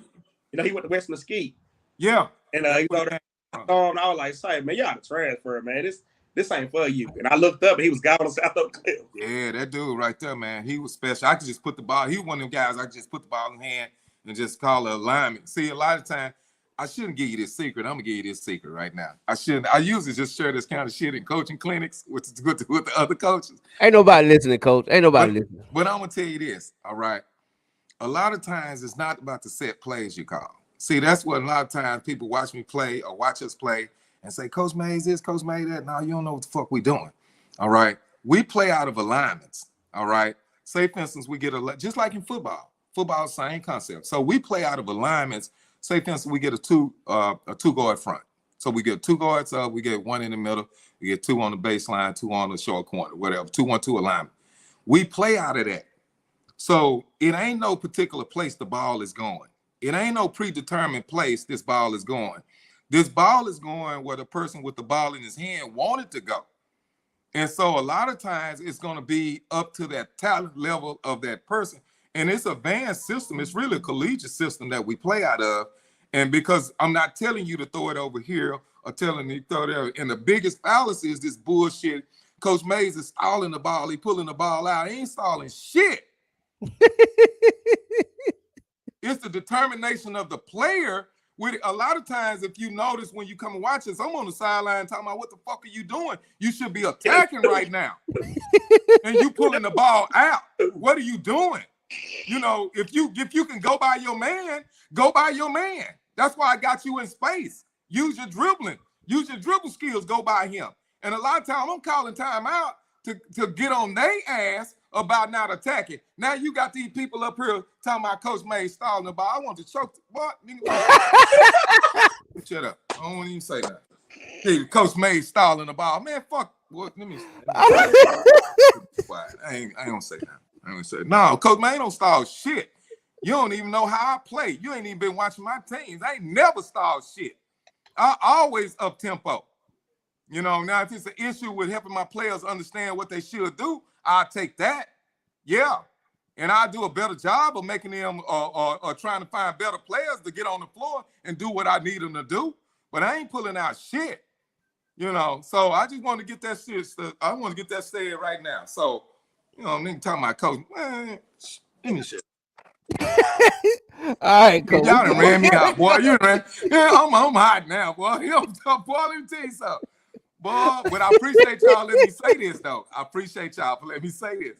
know, he went to West Mesquite. Yeah. And he was over there. I was like, "Say, man, you ought to transfer, man. This ain't for you." And I looked up, and he was gone on South Oak Cliff. Yeah, that dude right there, man, he was special. I could just put the ball. He was one of them guys I could just put the ball in hand and just call it alignment. See, a lot of time, I shouldn't give you this secret. I'm gonna give you this secret right now. I shouldn't. I usually just share this kind of shit in coaching clinics with the other coaches. Ain't nobody listening, coach. Ain't nobody listening. But I'm gonna tell you this, all right? A lot of times it's not about the set plays you call. See, that's what a lot of times people watch me play or watch us play and say, Coach Mays this, Coach Mays that. No, you don't know what the fuck we doing. All right. We play out of alignments. All right. Say, for instance, we get just like in football. Football, same concept. So we play out of alignments. Say, for instance, we get a two guard front. So we get 2 guards up, we get 1 in the middle, we get 2 on the baseline, 2 on the short corner, whatever, 2-1-2 alignment. We play out of that. So it ain't no particular place the ball is going. It ain't no predetermined place this ball is going. This ball is going where the person with the ball in his hand wanted to go. And so a lot of times it's going to be up to that talent level of that person. And it's a advanced system. It's really a collegiate system that we play out of. And because I'm not telling you to throw it over here or telling you to throw it there. And the biggest fallacy is this bullshit. Coach Mays is stalling the ball. He pulling the ball out. He ain't stalling shit. It's the determination of the player. With a lot of times, if you notice when you come and watch us, I'm on the sideline talking about what the fuck are you doing? You should be attacking right now. And you pulling the ball out. What are you doing? You know, if you can go by your man, go by your man. That's why I got you in space. Use your dribbling. Use your dribble skills, go by him. And a lot of times I'm calling time out to get on their ass about not attacking. Now you got these people up here talking about Coach May stalling the ball. I want to choke the ball. Shut up. I don't want to even say that. Hey, Coach May stalling the ball. Man, fuck. What? Let me quiet. I ain't gonna say that. I ain't gonna say that. No, Coach May don't stall shit. You don't even know how I play. You ain't even been watching my teams. I ain't never stalled shit. I always up tempo. You know, now if it's an issue with helping my players understand what they should do, I'll take that. Yeah. And I'll do a better job of making them or trying to find better players to get on the floor and do what I need them to do. But I ain't pulling out shit. You know, so I just want to get that shit. I want to get that said right now. So, you know, nigga talking about Coach, man, give me shit. All right, Coach. Y'all done ran me out, boy. You ran. Yeah, I'm hot now, boy. You know, boy, let me tell you something. Boy, but I appreciate y'all letting me say this, though. I appreciate y'all for letting me say this.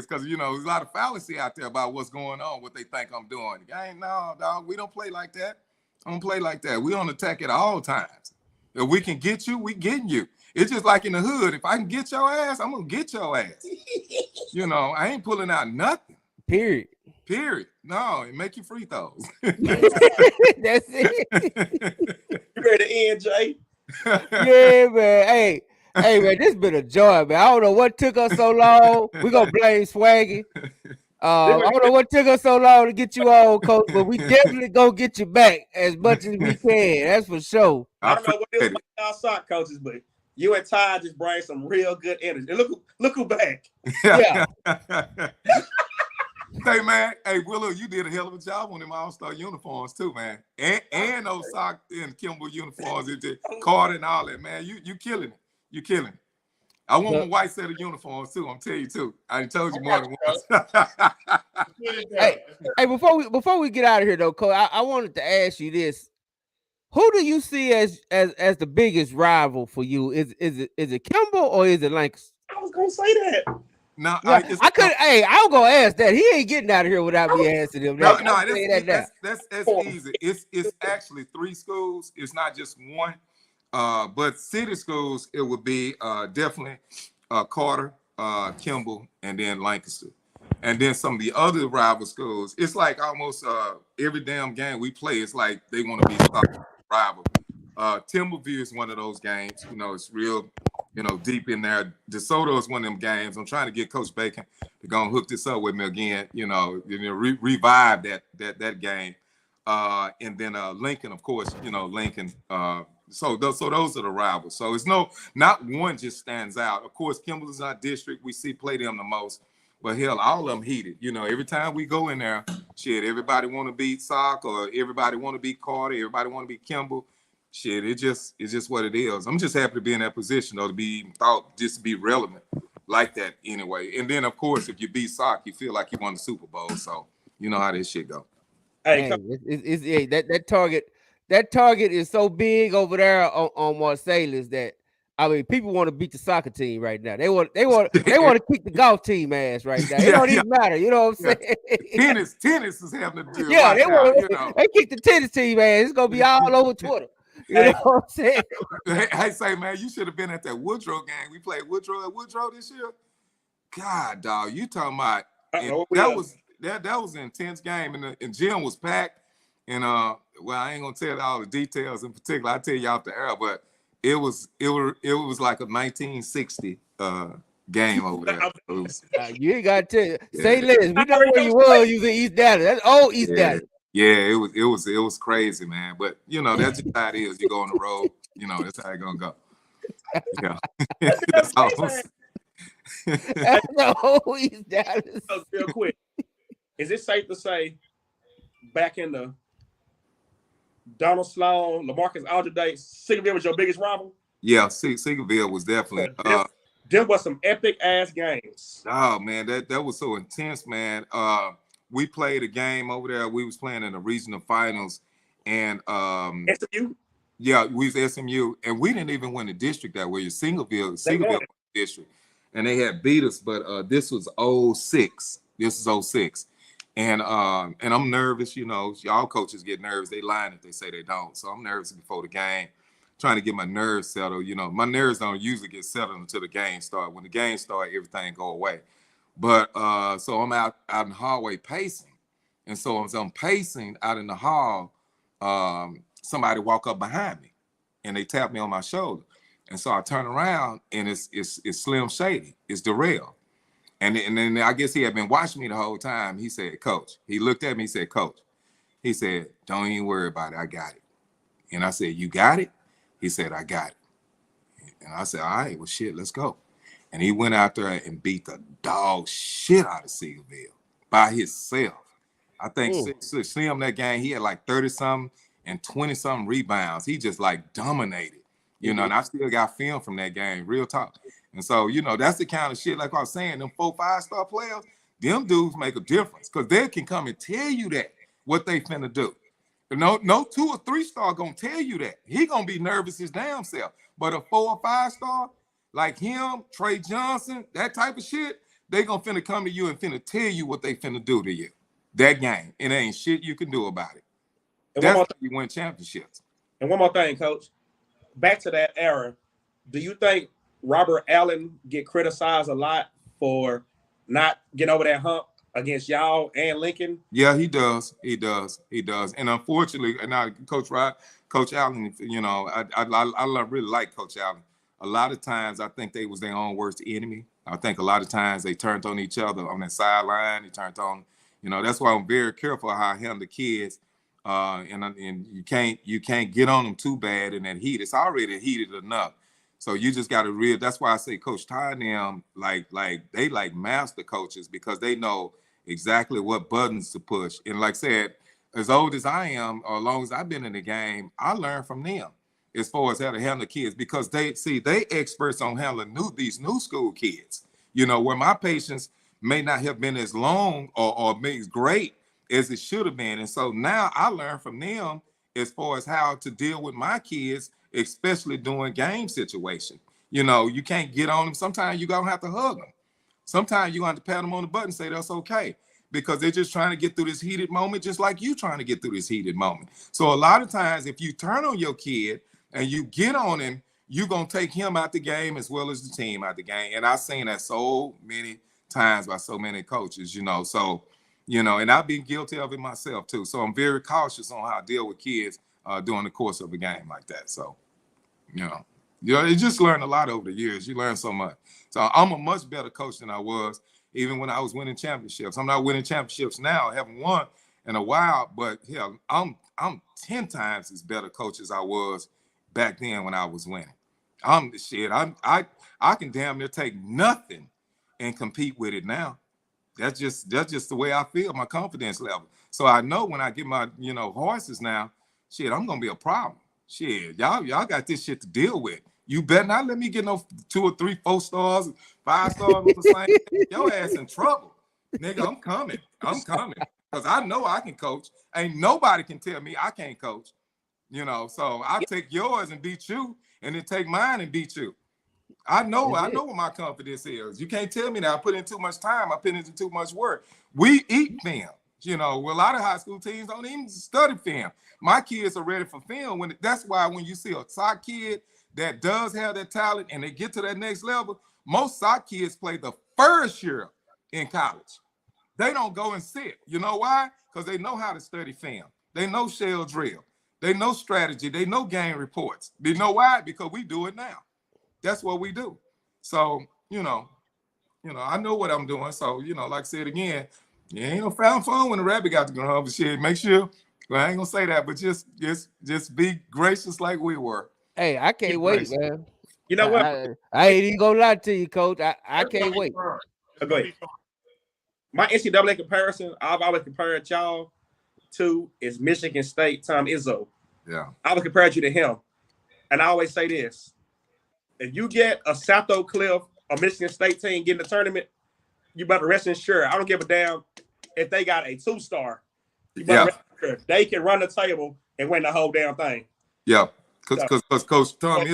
Because, you know, there's a lot of fallacy out there about what's going on, what they think I'm doing. I ain't, no, dog, we don't play like that. I don't play like that. We on attack at all times. If we can get you, we getting you. It's just like in the hood. If I can get your ass, I'm going to get your ass. You know, I ain't pulling out nothing. Period. No, it make you free throws. That's it. You ready to end, Jay? Yeah, man. Hey, man, this been a joy, man. I don't know what took us so long. We're going to blame Swaggy. I don't know what took us so long to get you on, Coach, but we definitely gonna get you back as much as we can. That's for sure. I don't know what it is about y'all sock coaches, but you and Ty just bring some real good energy. And look who back. Yeah. Hey man, hey Willow, you did a hell of a job on them All-Star uniforms too, man. And those sock and Kimball uniforms, Carter and all that, man. You killing it. You killing it. I want a white set of uniforms too. I'm telling you too. I told you more than once. hey, before we get out of here though, Coach, I wanted to ask you this: who do you see as the biggest rival for you? Is it Kimball or is it Lancaster? I was gonna say that. No, yeah, I was gonna ask that. He ain't getting out of here without me asking him that. That's easy. It's actually 3 schools. It's not just one. But city schools, it would be definitely Carter, Kimball, and then Lancaster. And then some of the other rival schools, it's like almost every damn game we play, it's like they want to be rival. Timberview is one of those games. You know, it's real, you know, deep in there. DeSoto is one of them games. I'm trying to get Coach Bacon to go and hook this up with me again, you know revive that game. And then Lincoln, of course, you know, Lincoln. So those are the rivals. So it's not one just stands out. Of course, Kimball is our district. We play them the most. But hell, all of them heated. You know, every time we go in there, shit, everybody want to beat S.O.C or everybody want to beat Carter, everybody want to beat Kimball. Shit, it's just what it is. I'm just happy to be in that position, though, to be thought just to be relevant like that anyway. And then, of course, if you beat S.O.C, you feel like you won the Super Bowl. So you know how this shit go. Hey, that target is so big over there on Marsalis that I mean people want to beat the soccer team right now. They want to kick the golf team ass right now. It don't even matter, you know what I'm saying? Tennis is having to do. Yeah, they kick the tennis team ass. It's gonna be all over Twitter. You know what I'm saying? Hey, say man, you should have been at that Woodrow game. We played Woodrow at Woodrow this year. God, dog, you talking about that was an intense game, and gym was packed. And well, I ain't gonna tell all the details in particular. I tell you off the air, but it was like a 1960 game over there. You ain't gotta tell you. Say less. We know where you was. You was in East Dallas. That's old East Dallas. Yeah, it was crazy, man. But you know, that's just how it is. You go on the road, you know, that's how it's gonna go. Yeah. That's all. That's the whole East Dallas. Real quick. Is it safe to say back in the Donald Sloan, LaMarcus Aldridge days, Seagoville was your biggest rival? Yeah, Seagoville was definitely. There was some epic ass games. Oh man, that was so intense, man. We played a game over there. We was playing in the regional finals, and SMU. Yeah, we was SMU, and we didn't even win the district that way. Seagoville district, and they had beat us. But this was 06. This is 06. And I'm nervous, you know. Y'all coaches get nervous. They lying if they say they don't. So I'm nervous before the game, trying to get my nerves settled. You know, my nerves don't usually get settled until the game starts. When the game starts, everything go away. But so I'm out in the hallway pacing, and so as I'm pacing out in the hall, somebody walk up behind me, and they tap me on my shoulder, and so I turn around, and it's Slim Shady, it's Darrell, and then I guess he had been watching me the whole time. He said, "Coach," he looked at me, he said, "Coach," he said, "Don't even worry about it, I got it." And I said, "You got it?" He said, "I got it." And I said, "All right, well, shit, let's go." And he went out there and beat the dog shit out of Seagoville by himself. I think Slim that game, he had like 30-something and 20-something rebounds. He just like dominated, you know, and I still got film from that game, real talk. And so, you know, that's the kind of shit, like I was saying, them 4, 5-star players, them dudes make a difference because they can come and tell you that, what they finna do. No 2 or 3-star gonna tell you that. He gonna be nervous his damn self. But a 4 or 5-star, like him, Trey Johnson, that type of shit, they gonna finna come to you and finna tell you what they finna do to you. That game. It ain't shit you can do about it. And that's how you win championships. And one more thing, Coach. Back to that era, do you think Robert Allen get criticized a lot for not getting over that hump against y'all and Lincoln? Yeah, he does. He does. He does. And unfortunately, and now Coach Allen, you know, I really like Coach Allen. A lot of times, I think they was their own worst enemy. I think a lot of times they turned on each other on that sideline. They turned on, you know, that's why I'm very careful how I handle the kids. And you can't get on them too bad in that heat. It's already heated enough. So you just got to that's why I say Coach Ty and them, like they like master coaches because they know exactly what buttons to push. And like I said, as old as I am, or as long as I've been in the game, I learned from them as far as how to handle kids because they experts on handling these new school kids. You know, where my patience may not have been as long or as great as it should have been. And so now I learned from them as far as how to deal with my kids, especially during game situation. You know, you can't get on them. Sometimes you're going to have to hug them. Sometimes you're going to have to pat them on the butt and say, that's okay. Because they're just trying to get through this heated moment, just like you trying to get through this heated moment. So a lot of times, if you turn on your kid and you get on him, you're going to take him out the game as well as the team out the game. And I've seen that so many times by so many coaches, you know. So, you know, and I've been guilty of it myself too. So I'm very cautious on how I deal with kids during the course of a game like that. So, you know, you just learn a lot over the years. You learn so much. So I'm a much better coach than I was even when I was winning championships. I'm not winning championships now. I haven't won in a while, but hell, I'm 10 times as better coach as I was back then when I was winning. I'm the shit. I can damn near take nothing and compete with it now. That's just the way I feel, my confidence level. So I know when I get my, you know, horses now, shit, I'm gonna be a problem. Shit, y'all got this shit to deal with. You better not let me get no 2 or 3, 4 stars, 5 stars on the same. Your ass in trouble. Nigga, I'm coming. Because I know I can coach. Ain't nobody can tell me I can't coach. You know, so I'll take yours and beat you, and then take mine and beat you. I know what my confidence is. You can't tell me that I put in too much time. I put in too much work. We eat film. You know, a lot of high school teams don't even study film. My kids are ready for film. That's why when you see a SOC kid that does have that talent and they get to that next level, most SOC kids play the first year in college. They don't go and sit. You know why? Because they know how to study film. They know shell drill. They know strategy. They know game reports. You know why? Because we do it now. That's what we do. So, you know, I know what I'm doing. So, you know, like I said again, you ain't no found fun when the rabbit got to go home. But shit, make sure, well, I ain't gonna say that, but just be gracious like we were. Hey, I can't wait, man. You know what? I ain't even gonna lie to you, Coach. I can't wait. Go ahead. My NCAA comparison, I've always compared y'all to is Michigan State Tom Izzo. Yeah. I would compare you to him. And I always say this. If you get a South Oak Cliff or Michigan State team getting the tournament, you better rest assured. I don't give a damn if they got a 2-star. You better rest assured. They can run the table and win the whole damn thing. Yeah, because Coach Tom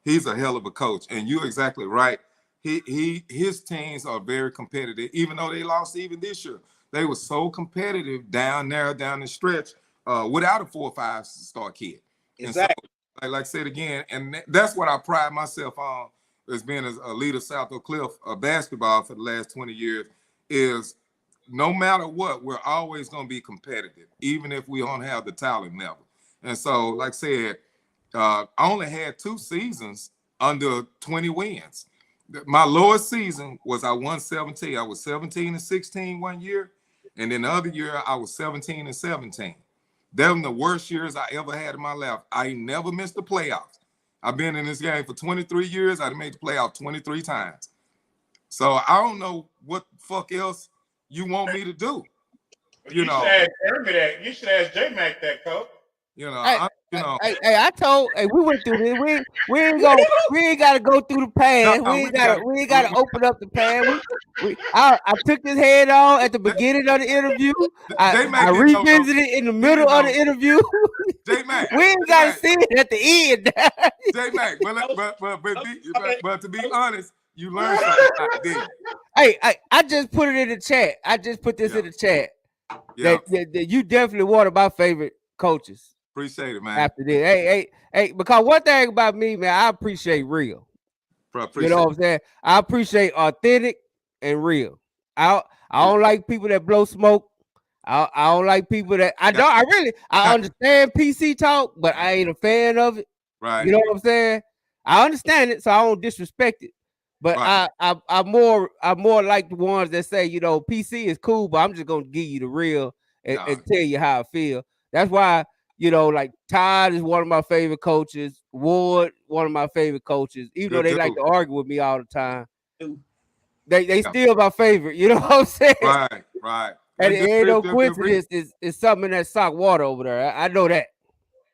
he's a hell of a coach, and you're exactly right. His teams are very competitive, even though they lost even this year. They were so competitive down the stretch without a 4 or 5-star kid. Exactly. And so, like I said again, and that's what I pride myself on as being a leader of South Oak Cliff basketball for the last 20 years, is no matter what, we're always going to be competitive, even if we don't have the talent level. And so, like I said, I only had 2 seasons under 20 wins. My lowest season was I won 17. I was 17-16 one year, and then the other year I was 17-17. That was the worst years I ever had in my life. I never missed the playoffs. I've been in this game for 23 years. I made the playoff 23 times. So I don't know what the fuck else you want me to do. You should ask Jeremy that. You should ask J-Mac that, Coach. Hey, we went through this. We ain't got to go through the past. We ain't got to open up the past. I took his head on at the beginning of the interview. I revisited in the middle of the interview. J-Mac, we ain't got to see it at the end. J-Mac, but to be honest, you learned something, didn't you? Hey, I just put it in the chat. I just put this in the chat. That you definitely one of my favorite coaches. Appreciate it, man. After this, hey, because one thing about me, man, I appreciate real. You know what I'm saying? I appreciate authentic and real. I don't like people that blow smoke. I don't like people that I understand PC talk, but I ain't a fan of it. Right. You know what I'm saying? I understand it, so I don't disrespect it. But I'm more like the ones that say, you know, PC is cool, but I'm just gonna give you the real and tell you how I feel. That's why, you know, like Todd is one of my favorite coaches. Ward, one of my favorite coaches. Even though they like to argue with me all the time, they still my favorite. You know what I'm saying? Right. And it ain't no coincidence. It's something in that sock water over there. I know that.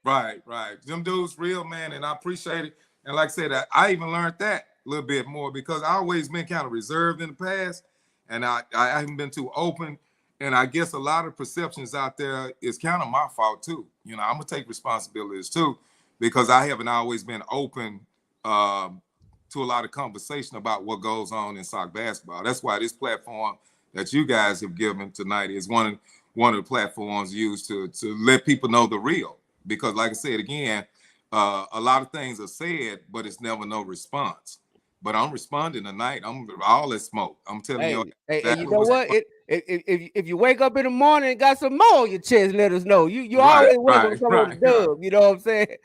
Right. Them dudes real, man, and I appreciate it. And like I said, I even learned that a little bit more because I always been kind of reserved in the past, and I haven't been too open. And I guess a lot of perceptions out there is kind of my fault too. You know, I'm gonna take responsibilities too, because I haven't always been open to a lot of conversation about what goes on in SOC basketball. That's why this platform that you guys have given tonight is one of the platforms used to let people know the real. Because, like I said again, a lot of things are said, but it's never no response. But I'm responding tonight. I'm all that smoke. I'm telling you. Exactly you know what? If you wake up in the morning and got some more on your chest, let us know. You always welcome to come on the dub. You know what I'm saying?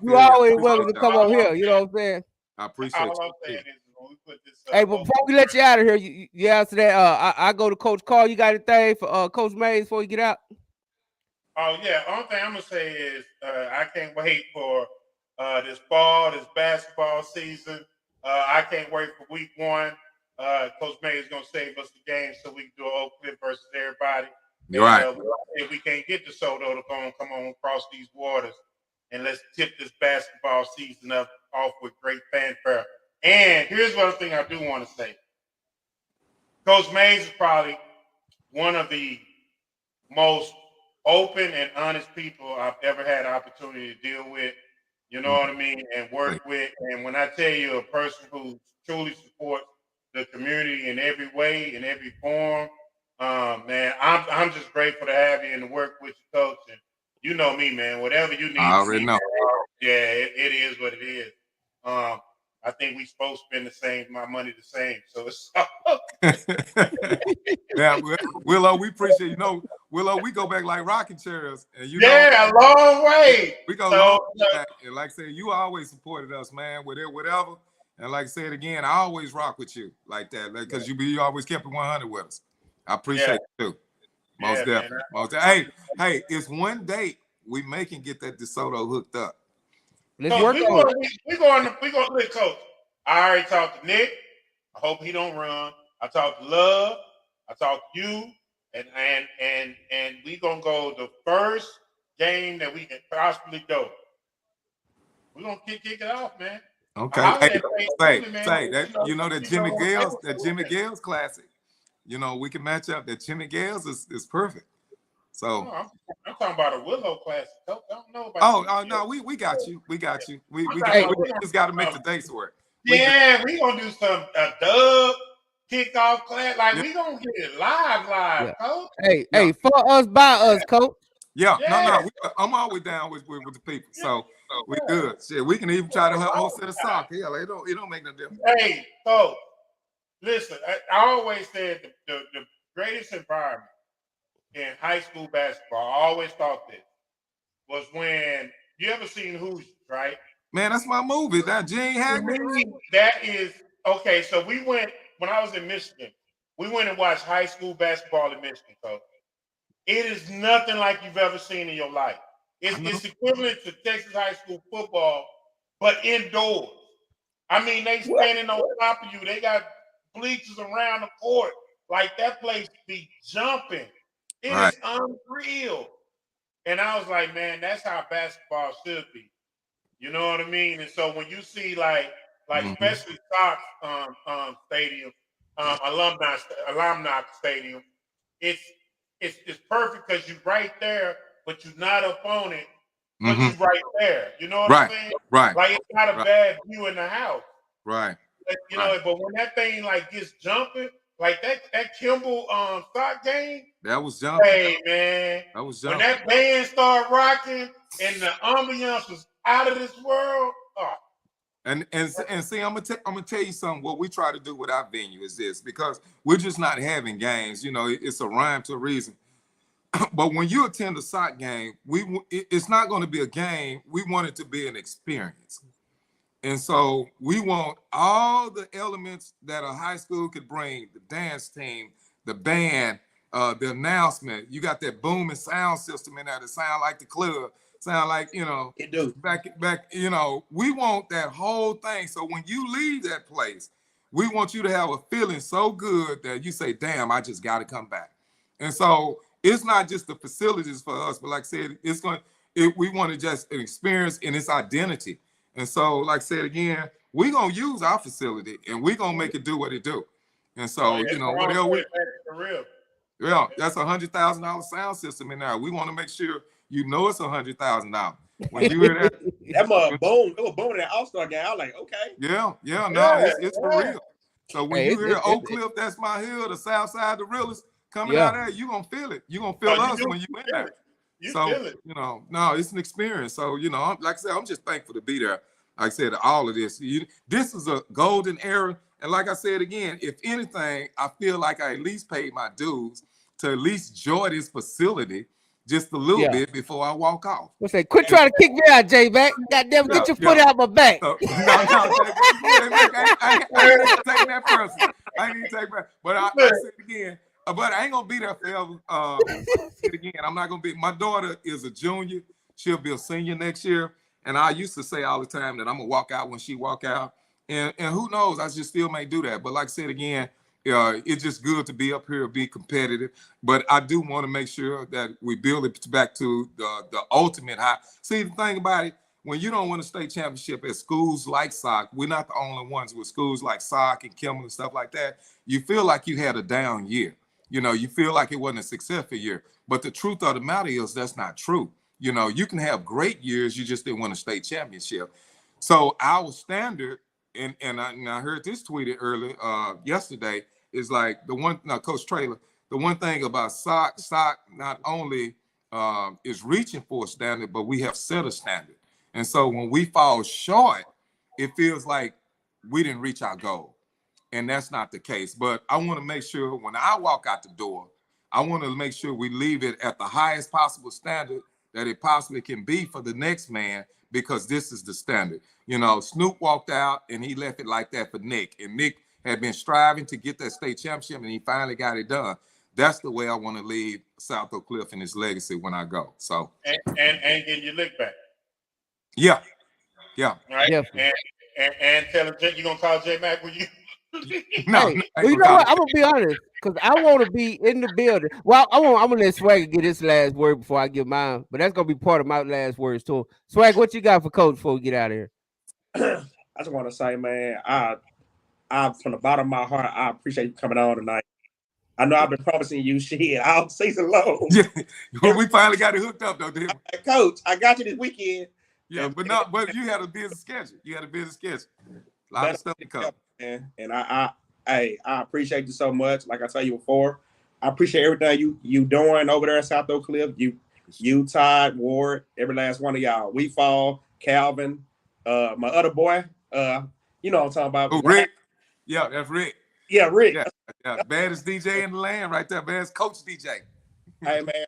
You always welcome to come on here. You know what I'm saying? I appreciate all I'm saying is when we put this. Hey, but before we let you out of here, you answer that. I go to Coach Carl. You got anything for Coach Mays before you get out? Oh yeah. Only thing I'm gonna say is I can't wait for this basketball season. I can't wait for week 1. Coach May is going to save us the game so we can do an Oak Cliff versus everybody. You're right. If we can't get to Soto to come on across these waters, and let's tip this basketball season off with great fanfare. And here's one thing I do want to say. Coach Mays is probably one of the most open and honest people I've ever had the opportunity to deal with. You know what I mean? And work with. And when I tell you a person who truly supports the community in every way, in every form, man, I'm just grateful to have you and to work with you, Coach. And you know me, man. Whatever you need. I already know. Yeah, it is what it is. I think we supposed to spend my money the same. So it's yeah, Willow, we appreciate you know, Willow, we go back like rocking chairs, and you know, a long way. We go long back, and like I said, you always supported us, man, with it, whatever. And like I said again, I always rock with you like that, because you always kept it 100 with us. I appreciate it too, most definitely. Hey, it's one date we can get that DeSoto hooked up. Let's work on it. We going look, Coach. I already talked to Nick. I hope he don't run. I talked to Love. I talked to you, and we gonna go the first game that we can possibly go. We gonna kick it off, man. Okay. Say that you know that Jimmy Gales classic. You know we can match up. That Jimmy Gales is perfect. So I'm talking about a Willow classic. I don't know about. No, we got you. We just got to make the dates work. Yeah, we gonna do a dub kickoff class. Like we gonna get it live, yeah. Coach. Hey, for us, by us, Coach. Yeah, no. I'm always down with the people, so we good. Shit, we can even try to host at a soccer. Yeah, it don't make no difference. Hey, so listen, I always said the greatest environment in high school basketball. I always thought this was when you ever seen Hoosiers, right? Man, that's my movie. That Gene Hackman. That is okay. So we went when I was in Michigan. We went and watched high school basketball in Michigan. So it is nothing like you've ever seen in your life. It's equivalent to Texas high school football, but indoors. I mean, they standing on top of you. They got bleachers around the court. Like that place be jumping. It is unreal. And I was like, man, that's how basketball should be. You know what I mean? And so when you see like especially S.O.C stadium, alumni stadium, it's perfect because you're right there, but you're not up on it, but you're right there. You know what I'm saying? Right. Like it's not a bad view in the house. Right. You know, but when that thing like gets jumping, like that Kimball S.O.C game, that was jumping. Hey man, that was jumping. When that band started rocking and the ambiance was out of this world. Oh. And see, I'm gonna tell you something. What we try to do with our venue is this, because we're just not having games. You know, it's a rhyme to a reason. But when you attend a S.O.C game, it's not going to be a game. We want it to be an experience. And so we want all the elements that a high school could bring: the dance team, the band, the announcement. You got that booming sound system in there to sound like the club, sound like, you know, it do. back, you know, we want that whole thing. So when you leave that place, we want you to have a feeling so good that you say, damn, I just got to come back. And so it's not just the facilities for us, but like I said, we want to just an experience in its identity. And so, like I said again, we're going to use our facility and we're going to make it do what it do. And so, you know, yeah, that's $100,000 sound system in there. We want to make sure you know it's $100,000. When you hear that mother boom, it was booming at All-Star game. I was like, okay. No, it's for real. So when you hear Oak Cliff, that's my hill, the South Side, the realest coming out there, you're going to feel it. You're going to feel us when you in there. You know, no, it's an experience. So, you know, like I said, I'm just thankful to be there. Like I said, all of this. This is a golden era. And like I said again, if anything, I feel like I at least paid my dues to at least enjoy this facility just a little bit before I walk off. We'll say, quit trying to kick me out, J-Back. Goddamn, get your foot out my back. No, I ain't taking that person. I ain't even taking that. But I said it again. But I ain't gonna be there forever. Again, I'm not gonna be. My daughter is a junior. She'll be a senior next year. And I used to say all the time that I'm gonna walk out when she walk out. And who knows? I just still may do that. But like I said again, it's just good to be up here, be competitive. But I do want to make sure that we build it back to the ultimate high. See, the thing about it, when you don't win a state championship at schools like S.O.C, we're not the only ones with schools like S.O.C and Kimball and stuff like that. You feel like you had a down year. You know, you feel like it wasn't a successful year. But the truth of the matter is that's not true. You know, you can have great years, you just didn't win a state championship. So our standard, and I heard this tweeted earlier yesterday, is like Coach Traylor, the one thing about S.O.C not only is reaching for a standard, but we have set a standard. And so when we fall short, it feels like we didn't reach our goal. And that's not the case. But I want to make sure when I walk out the door, I want to make sure we leave it at the highest possible standard that it possibly can be for the next man, because this is the standard. You know, Snoop walked out and he left it like that for Nick. And Nick had been striving to get that state championship and he finally got it done. That's the way I want to leave South Oak Cliff and his legacy when I go. So and get your lick back. Yeah. Right. Yeah. And tell him you're gonna call J Mac with you. No, well, you know what? I'm gonna be honest, because I want to be in the building. Well, I'm gonna let Swagger get his last word before I give mine, but that's gonna be part of my last words too. Swag, what you got for Coach before we get out of here? I just want to say, man, I from the bottom of my heart, I appreciate you coming on tonight. I know I've been promising you shit all season long. Yeah, we finally got it hooked up though, didn't we? Coach, I got you this weekend. Yeah, but you had a busy schedule. A lot of stuff to cover. And I appreciate you so much. Like I told you before, I appreciate everything you doing over there at South Oak Cliff. You You, Todd, Ward, every last one of y'all. We Fall, Calvin, my other boy, you know what I'm talking about. Oh, Rick. Yeah, that's Rick. Yeah, Rick. Yeah. Baddest DJ in the land right there. Baddest coach DJ. Hey, man.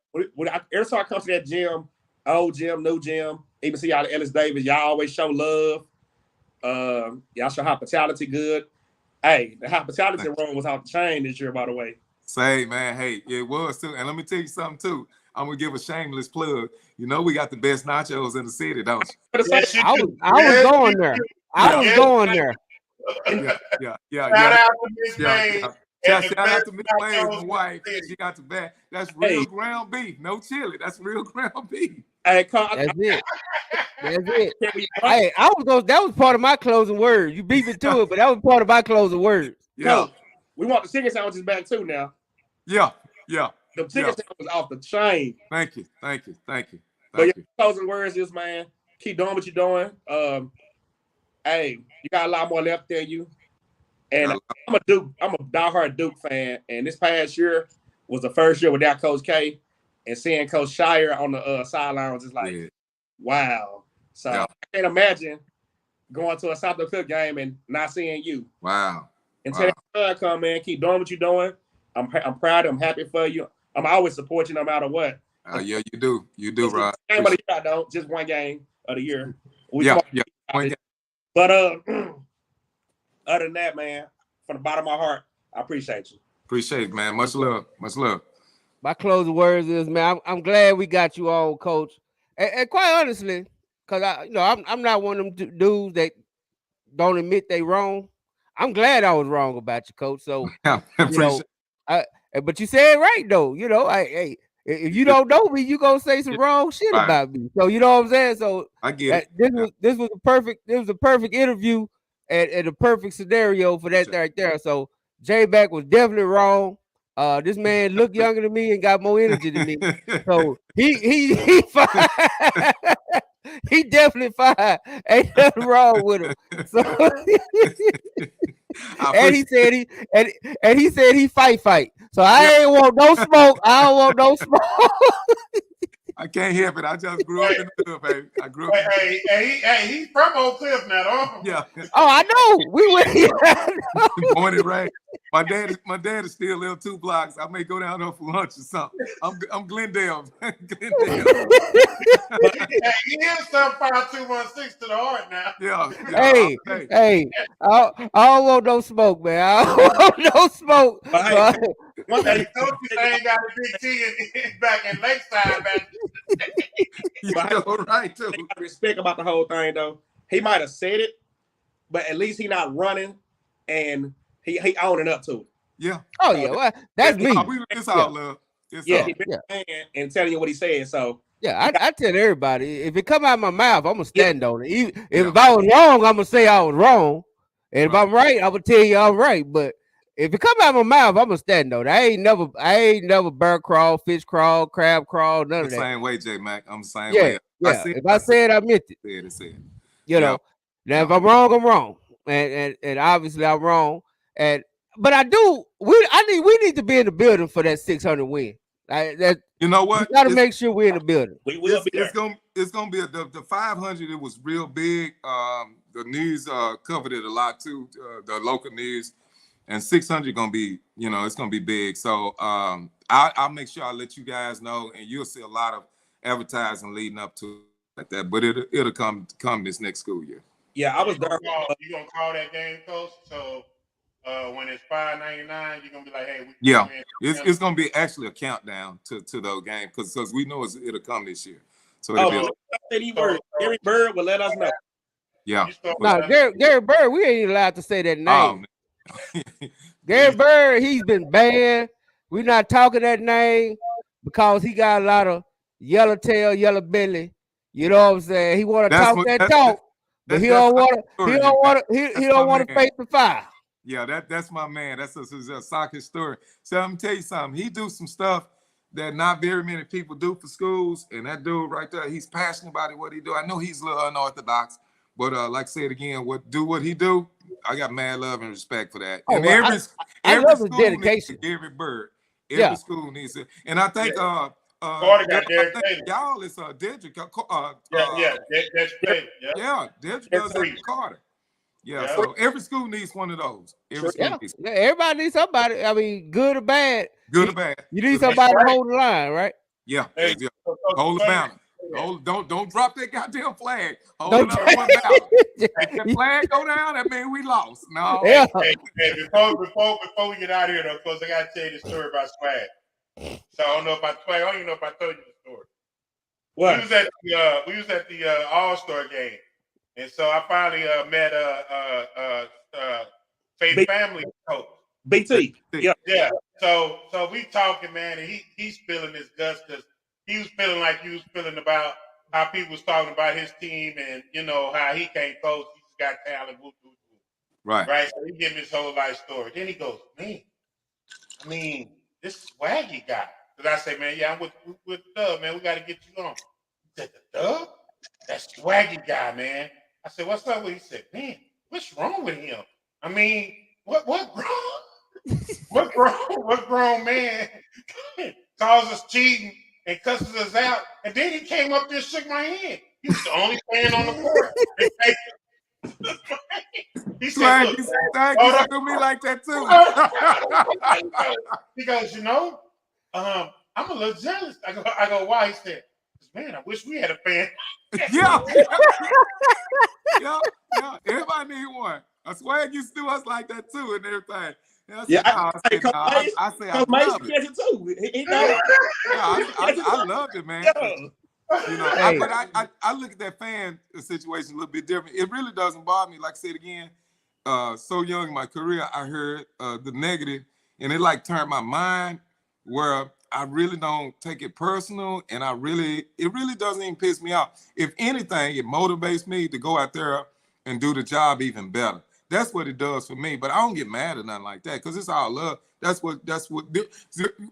Every time I come to that gym, old gym, new gym, even see y'all at Ellis Davis, y'all always show love. Y'all show hospitality good. Hey, the hospitality room was off the chain this year, by the way. Say, man, hey, it was too. And let me tell you something too. I'm gonna give a shameless plug. You know we got the best nachos in the city, don't you? Yes, I was going there. I was going there. Yeah. Shout out to Miss May. Shout out to Miss May, my wife. She got the best. That's real ground beef, no chili. That's real ground beef. Hey, that's it. That's it. Hey, that was part of my closing words. You beat me to it, but that was part of my closing words. Yeah. Coach, we want the chicken sandwiches back too now. Yeah. The chicken sandwich off the chain. Thank you. But your closing words is, man, keep doing what you're doing. Hey, you got a lot more left in you. And I'm a diehard Duke fan. And this past year was the first year without Coach K. And seeing Coach Shire on the sideline was just like, wow. So I can't imagine going to a South Dakota game and not seeing you. Wow. Until that time come, man, keep doing what you're doing. I'm proud. I'm happy for you. I'm always support you no matter what. Yeah, you do. You do, Rod. Game of the year, I don't. Just one game of the year. Yeah. One game. But other than that, man, from the bottom of my heart, I appreciate you. Appreciate it, man. Much love. My closing words is, man, I'm glad we got you on, Coach. And quite honestly, because I'm not one of them dudes that don't admit they wrong. I'm glad I was wrong about you, Coach. So but you said it right though. If you don't know me, you gonna say some wrong shit about me. So you know what I'm saying. So I get it. This was a perfect interview and a perfect scenario for that right there. So J-Back was definitely wrong. This man looked younger than me and got more energy than me. So he fine. He definitely fine. Ain't nothing wrong with him. So and he said he fight. So I ain't want no smoke. I don't want no smoke. I can't help it. I just grew up in the hood, baby. I grew up. Hey, he's from Oak Cliff now, though. Yeah. Oh, I know. We went. Born and raised. My dad is still live 2 blocks. I may go down there for lunch or something. I'm Glendale. Glendale. He is 75216 to the heart now. Yeah. Hey. I don't want no smoke, man. I don't want no smoke. One day, Coach ain't got a big T back in Lakeside, man. You're right too. Respect about the whole thing though. He might have said it, but at least he not running and he owning up to it. Yeah. Oh yeah. Well, that's me. It's all love. He been and telling you what he said. So yeah, I tell everybody if it come out of my mouth, I'm gonna stand on it. If I was wrong, I'm gonna say I was wrong, and if I'm right, I'm gonna tell you I'm right. But if it come out of my mouth, I'm gonna stand on it. I ain't never bird crawl, fish crawl, crab crawl, none of that. Same way, J Mac. I'm the same way. Yeah. If I said I meant it. Said. Now if I'm wrong, I'm wrong, and obviously I'm wrong. But we need to be in the building for that 600 win. You know what? We got to make sure we're in the building. We will be there. It's gonna be the 500. It was real big. The news covered it a lot too. The local news. And 600 gonna be, it's gonna be big. So I'll make sure I let you guys know, and you'll see a lot of advertising leading up to like that. But it'll come this next school year. Yeah, I was there. You gonna call that game, Coach? So when it's $5.99, you're gonna be like, hey, it's gonna be actually a countdown to those games because we know it'll come this year. So Gary Bird will let us know. Yeah. No, Gary Bird, we ain't allowed to say that name. Gary Bird, he's been banned. We're not talking that name because he got a lot of yellow tail, yellow belly. You know what I'm saying? He want to talk that talk, but he don't want to face the fire. Yeah, that's my man. That's a soccer story. So I'm gonna tell you something. He do some stuff that not very many people do for schools, and that dude right there, he's passionate about it. What he do, I know he's a little unorthodox, but like I said again, what he do, I got mad love and respect for that. And I love his dedication. Every Bird, every school needs it. And I think Carter got Derek Taylor. Y'all is Dedrick. That's Taylor. Yeah, Dedrick does it for Carter. Yeah, so every school needs one of those. Every school needs. Yeah, everybody needs somebody. I mean, good or bad. Good or bad. You need somebody to hold the line, right? Yeah. Hold the banner. Don't drop that goddamn flag. Hold another one down. That flag go down, that means we lost. No. Hey, before we get out of here though, because I gotta tell you the story about swag. So I don't even know if I told you the story. What? We was at the All-Star game. And so I finally met Faith Family coach. BT. Yeah. So we talking, man, and he's feeling his guts because he was feeling like he was feeling about how people was talking about his team and you know how he can't coach, he just got talent, Right. So he gave me his whole life story. Then he goes, man, I mean, this swaggy guy. Because I say, man, yeah, I'm with the Dub, man. We got to get you on. He said, the Dub? That swaggy guy, man. I said, what's up with him? He said, man, what's wrong with him? I mean, what grown man calls us cheating and cusses us out? And then he came up there and shook my hand. He was the only fan on the court. He said, look, you do me like that too. He goes, you know, I'm a little jealous. I go, why? He said, man, I wish we had a fan. Yeah. Everybody need one. I swear used to do us like that too and everything. I loved it, man. You know, I look at that fan situation a little bit different. It really doesn't bother me. Like I said again, so young in my career, I heard the negative, and it like turned my mind where I really don't take it personal, and it really doesn't even piss me off. If anything, it motivates me to go out there and do the job even better. That's what it does for me. But I don't get mad or nothing like that because it's all love. That's what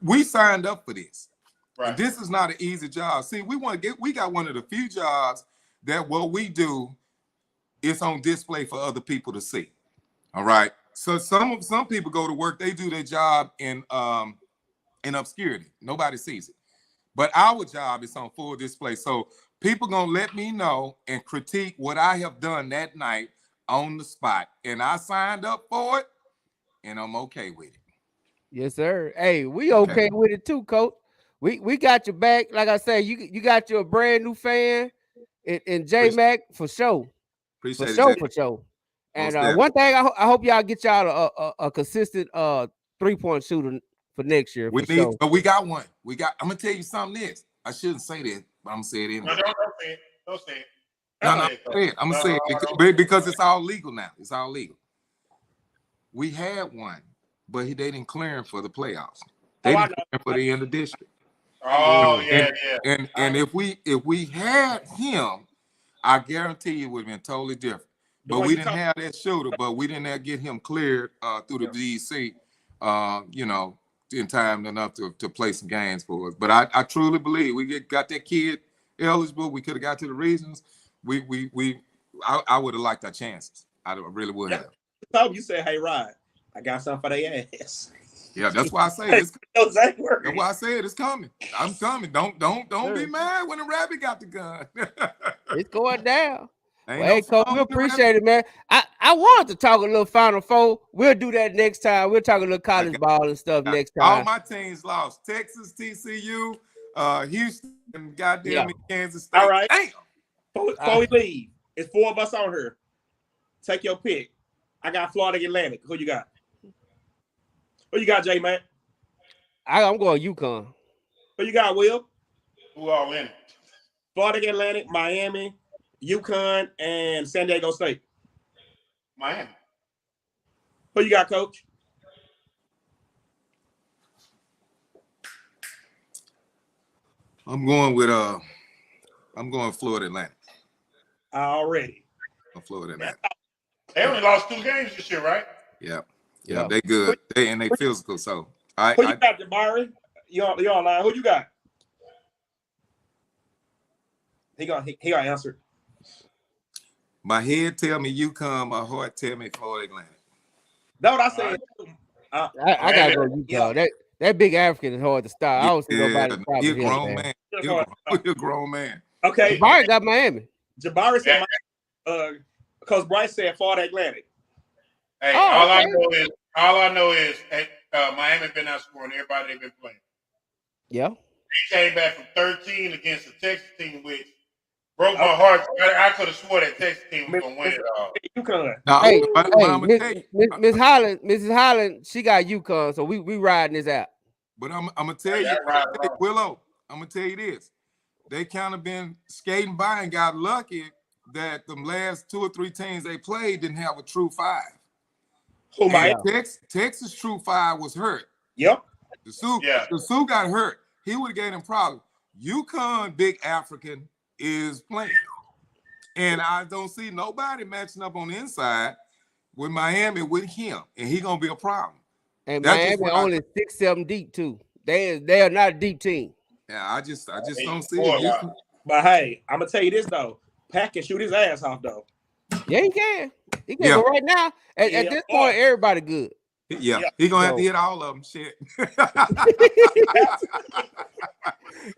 we signed up for this. Right. And this is not an easy job. See, we got one of the few jobs that what we do is on display for other people to see. All right. So some people go to work, they do their job in obscurity. Nobody sees it. But our job is on full display. So people gonna let me know and critique what I have done that night on the spot. And I signed up for it, and I'm okay with it. Yes, sir. Hey, we okay with it too, Coach. We got your back. Like I said, you got your brand new fan in J Mac for sure. Appreciate it, for sure. And one thing, I hope y'all get y'all a consistent 3-point shooter for next year. But we got one. I'm gonna tell you something next. I shouldn't say that, but I'm gonna say it anyway. No, don't say it. I'm gonna say it because it's all legal now. It's all legal. We had one, but they didn't clear him for the playoffs. They didn't clear him for the end of district. Oh, yeah. And if we had him, I guarantee you it would have been totally different. But we didn't have that shooter, but we didn't get him cleared through the DEC, in time enough to play some games for us. But I truly believe we got that kid eligible. We could have got to the regions. I would have liked our chances. I really would have. You said, hey, Rod, I got something for their ass. Yeah, that's why I say it's that's why I said it's coming. I'm coming. Don't be mad when the rabbit got the gun. It's going down. Hey, Coach, we appreciate it, man. I wanted to talk a little Final Four. We'll do that next time. We'll talk a little college ball and stuff next time. All my teams lost. Texas, TCU, Houston, and goddamn Kansas State. All right. Before we leave, it's 4 of us on here. Take your pick. I got Florida Atlantic. Who you got? Who you got, J man? I'm going UConn. Who you got, Will? Who all in it? Florida Atlantic, Miami, UConn, and San Diego State. Miami. Who you got, Coach? I'm going Florida Atlantic. Already. Florida Atlantic. They only lost 2 games this year, right? Yeah, they good. They physical. So who you got, Jabari? You online? Who you got? He gonna answer. My head tell me UConn. My heart tell me Florida Atlantic. That's what I said. I gotta go UConn. that big African is hard to stop. I don't see nobody stopping He's a him, grown man. He's a grown man. Okay. Jabari got Miami. Jabari said, because Bryce said Florida Atlantic. Hey, all I know is Miami been out scoring everybody they've been playing. Yeah. They came back from 13 against the Texas team, which broke my heart. I could have swore that Texas team was gonna win it all. UConn. Mrs. Holland, she got UConn, so we riding this out. But I'm gonna tell you, Willow, I'm gonna tell you this. They kind of been skating by and got lucky that the last 2 or 3 teams they played didn't have a true 5. Texas true 5 was hurt. Yep. The Sioux got hurt. He would have gave them problems. UConn, big African, is playing. And I don't see nobody matching up on the inside with Miami with him. And he's going to be a problem. And that's Miami only 6-7 deep, too. They are not a deep team. Yeah, I just don't see it. But, hey, I'm going to tell you this, though. Pack can shoot his ass off, though. Yeah, he can. He can. But right now, at this point, everybody good. Yeah. He's going to have to hit all of them. Shit.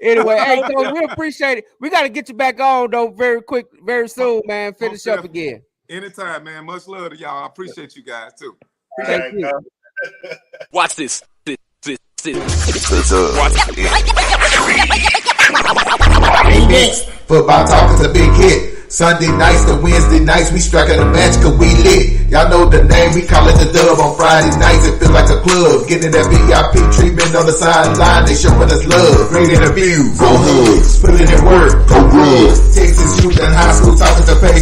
Anyway, hey, Coach, we appreciate it. We got to get you back on, though, very soon, man. Finish up again. Anytime, man. Much love to y'all. I appreciate you guys, too. Thank you. Watch this. Next, football talk is a big hit. Sunday nights to Wednesday nights, we striking a match cause we lit. Y'all know the name, we call it the Dub. On Friday nights, it feel like a club. Getting that VIP treatment on the sideline, they showing us love. Great interviews, go hugs, putting in work, go good. Texas youth and high school talking to page